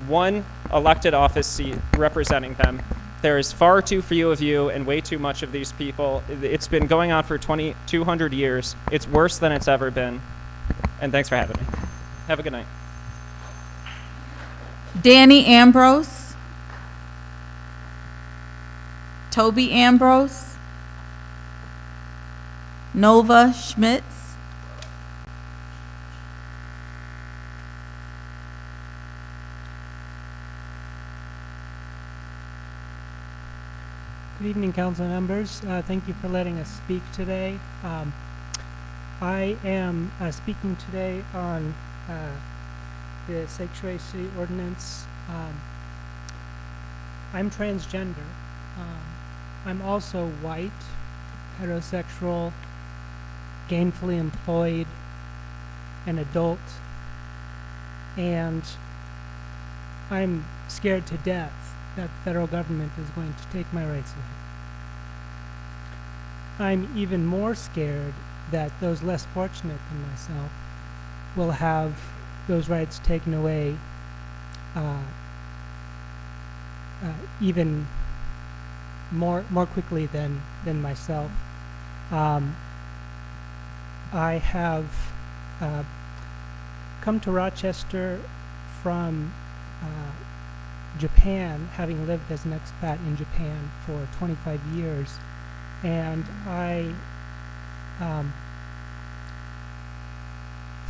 one elected office seat representing them. There is far too few of you and way too much of these people. It's been going on for 200 years. It's worse than it's ever been. And thanks for having me. Have a good night. Danny Ambrose. Toby Ambrose. Nova Schmitz. Good evening, council members. Thank you for letting us speak today. I am speaking today on the sanctuary city ordinance. I'm transgender. I'm also white, heterosexual, gainfully employed, an adult, and I'm scared to death that the federal government is going to take my rights away. I'm even more scared that those less fortunate than myself will have those rights taken away even more quickly than myself. I have come to Rochester from Japan, having lived as an expat in Japan for 25 years, and I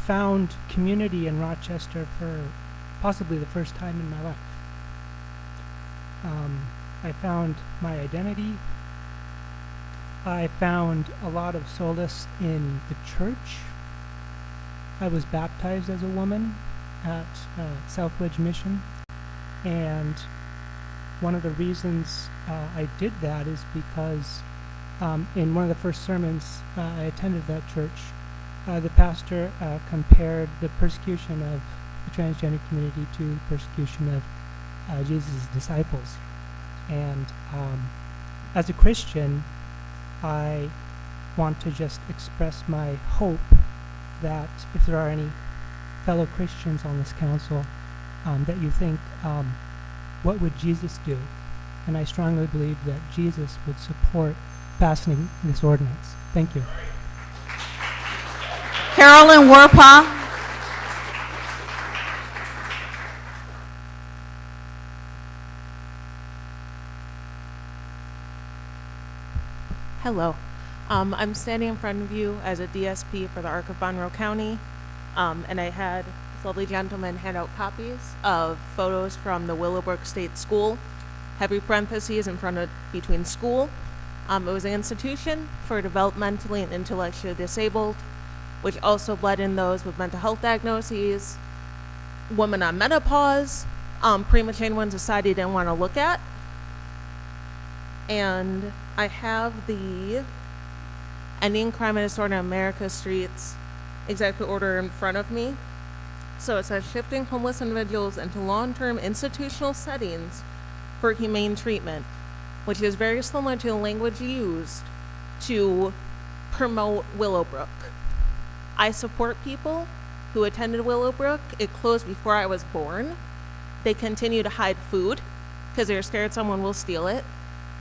found community in Rochester for possibly the first time in my life. I found my identity. I found a lot of solace in the church. I was baptized as a woman at Southwedge Mission, and one of the reasons I did that is because in one of the first sermons I attended that church, the pastor compared the persecution of the transgender community to the persecution of Jesus' disciples. And as a Christian, I want to just express my hope that if there are any fellow Christians on this council, that you think, what would Jesus do? And I strongly believe that Jesus would support passing this ordinance. Thank you. Carolyn Warpaw. Hello. I'm standing in front of you as a DSP for the Arc of Monroe County, and I had this lovely gentleman hand out copies of photos from the Willowbrook State School, heavy parentheses in front of between school. It was an institution for developmentally and intellectually disabled, which also bled in those with mental health diagnoses, women on menopause, premature ones society didn't want to look at. And I have the Ending Crime and Disorder in America Streets executive order in front of me. So it says shifting homeless individuals into long-term institutional settings for humane treatment, which is very similar to the language used to promote Willowbrook. I support people who attended Willowbrook. It closed before I was born. They continue to hide food because they're scared someone will steal it.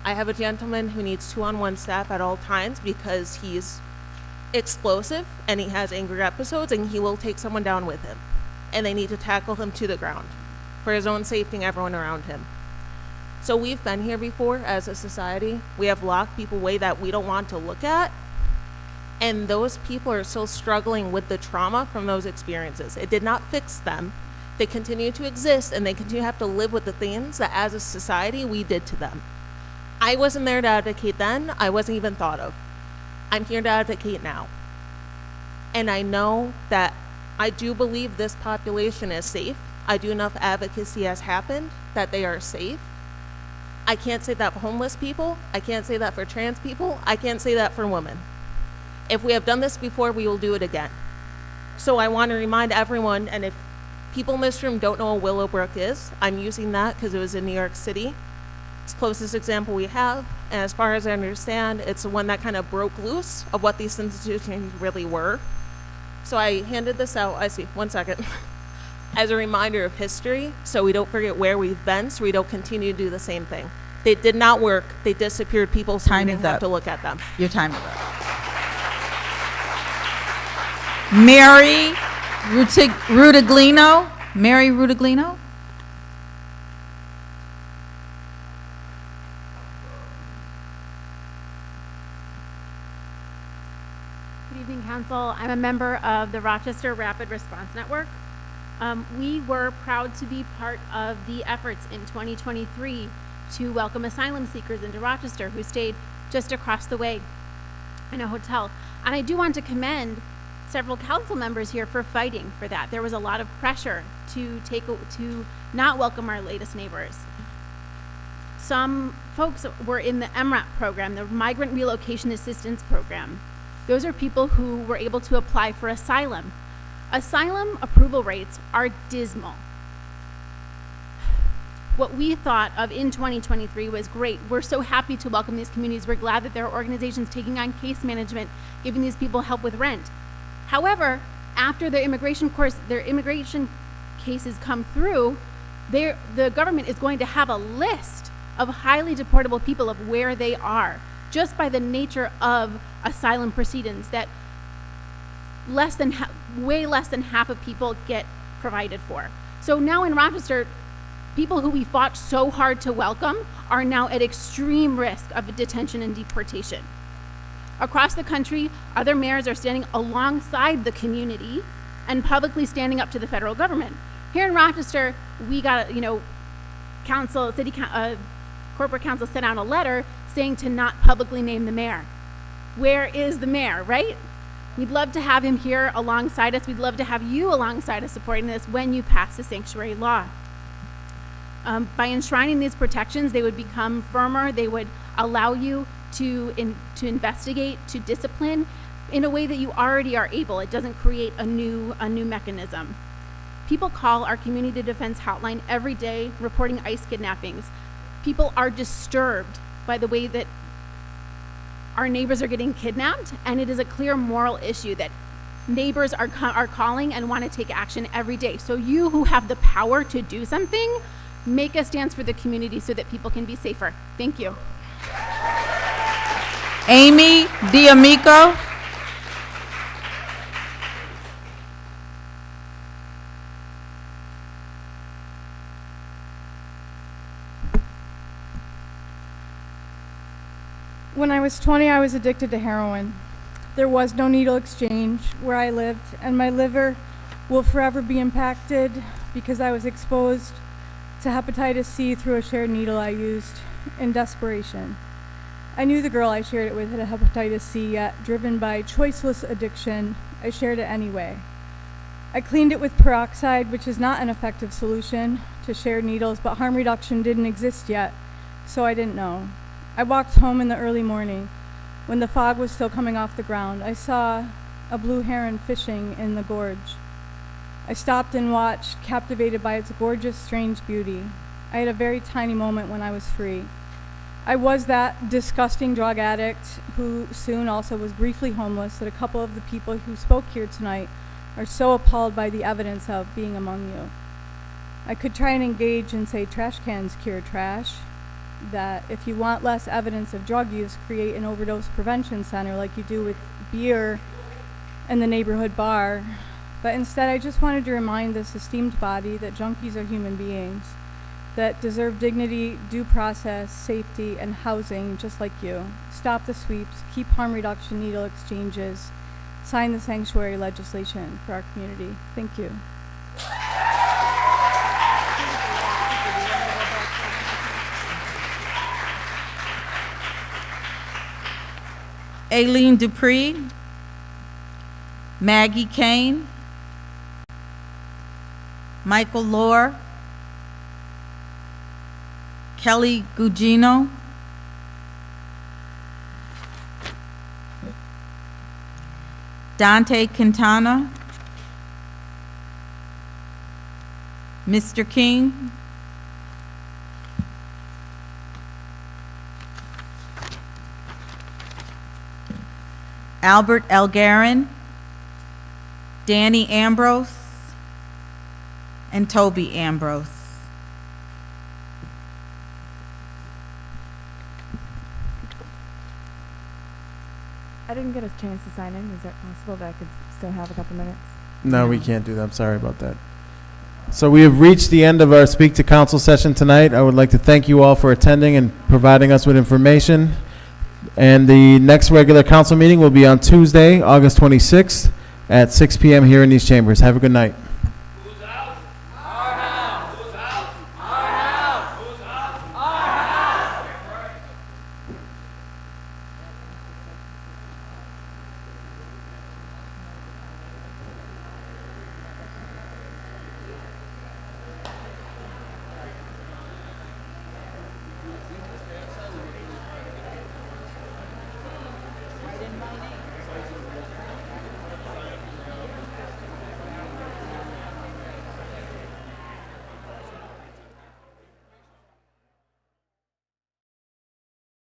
I have a gentleman who needs 2-on-1 staff at all times because he's explosive and he has angry episodes and he will take someone down with him. And they need to tackle him to the ground for his own safety and everyone around him. So we've been here before as a society. We have locked people away that we don't want to look at. And those people are still struggling with the trauma from those experiences. It did not fix them. They continue to exist and they continue to have to live with the things that as a society we did to them. I wasn't there to advocate then. I wasn't even thought of. I'm here to advocate now. And I know that I do believe this population is safe. I do enough advocacy has happened that they are safe. I can't say that for homeless people. I can't say that for trans people. I can't say that for women. If we have done this before, we will do it again. So I want to remind everyone, and if people in this room don't know what Willowbrook is, I'm using that because it was in New York City. It's the closest example we have. And as far as I understand, it's the one that kind of broke loose of what these institutions really were. So I handed this out, I see, 1 second, as a reminder of history, so we don't forget where we've been, so we don't continue to do the same thing. They did not work. They disappeared people, so we didn't have to look at them. Your time is up. Mary Rutaglino. Mary Rutaglino. Good evening, Council. I'm a member of the Rochester Rapid Response Network. We were proud to be part of the efforts in 2023 to welcome asylum seekers into Rochester who stayed just across the way in a hotel. And I do want to commend several council members here for fighting for that. There was a lot of pressure to not welcome our latest neighbors. Some folks were in the MRAP program, the Migrant Relocation Assistance Program. Those are people who were able to apply for asylum. Asylum approval rates are dismal. What we thought of in 2023 was great. We're so happy to welcome these communities. We're glad that there are organizations taking on case management, giving these people help with rent. However, after their immigration cases come through, the government is going to have a list of highly deportable people of where they are, just by the nature of asylum proceedings, that way less than half of people get provided for. So now in Rochester, people who we fought so hard to welcome are now at extreme risk of detention and deportation. Across the country, other mayors are standing alongside the community and publicly standing up to the federal government. Here in Rochester, we got, corporate council sent out a letter saying to not publicly name the mayor. Where is the mayor, right? We'd love to have him here alongside us. We'd love to have you alongside us supporting this when you pass the sanctuary law. By enshrining these protections, they would become firmer. They would allow you to investigate, to discipline in a way that you already are able. It doesn't create a new mechanism. People call our community defense hotline every day reporting ICE kidnappings. People are disturbed by the way that our neighbors are getting kidnapped, and it is a clear moral issue that neighbors are calling and want to take action every day. So you who have the power to do something, make a stance for the community so that people can be safer. Thank you. Amy D'Amico. When I was 20, I was addicted to heroin. There was no needle exchange where I lived, and my liver will forever be impacted because I was exposed to hepatitis C through a shared needle I used in desperation. I knew the girl I shared it with had hepatitis C, yet driven by choiceless addiction, I shared it anyway. I cleaned it with peroxide, which is not an effective solution to shared needles, but harm reduction didn't exist yet, so I didn't know. I walked home in the early morning when the fog was still coming off the ground. I saw a blue heron fishing in the gorge. I stopped and watched, captivated by its gorgeous, strange beauty. I had a very tiny moment when I was free. I was that disgusting drug addict who soon also was briefly homeless that a couple of the people who spoke here tonight are so appalled by the evidence of being among you. I could try and engage and say trash cans cure trash, that if you want less evidence of drug use, create an overdose prevention center like you do with beer and the neighborhood bar. But instead, I just wanted to remind this esteemed body that junkies are human beings that deserve dignity, due process, safety, and housing just like you. Stop the sweeps, keep harm reduction needle exchanges, sign the sanctuary legislation for our community. Thank you. Aileen Dupree, Maggie Kane, Michael Lohr, Kelly Gugino, Dante Quintana, Mr. King, Albert Elgarin, Danny Ambrose, and Toby Ambrose. I didn't get a chance to sign in. Is that possible that I could still have a couple minutes? No, we can't do that. I'm sorry about that. So we have reached the end of our Speak to Council session tonight. I would like to thank you all for attending and providing us with information. And the next regular council meeting will be on Tuesday, August 26th at 6 p.m. here in these chambers. Have a good night.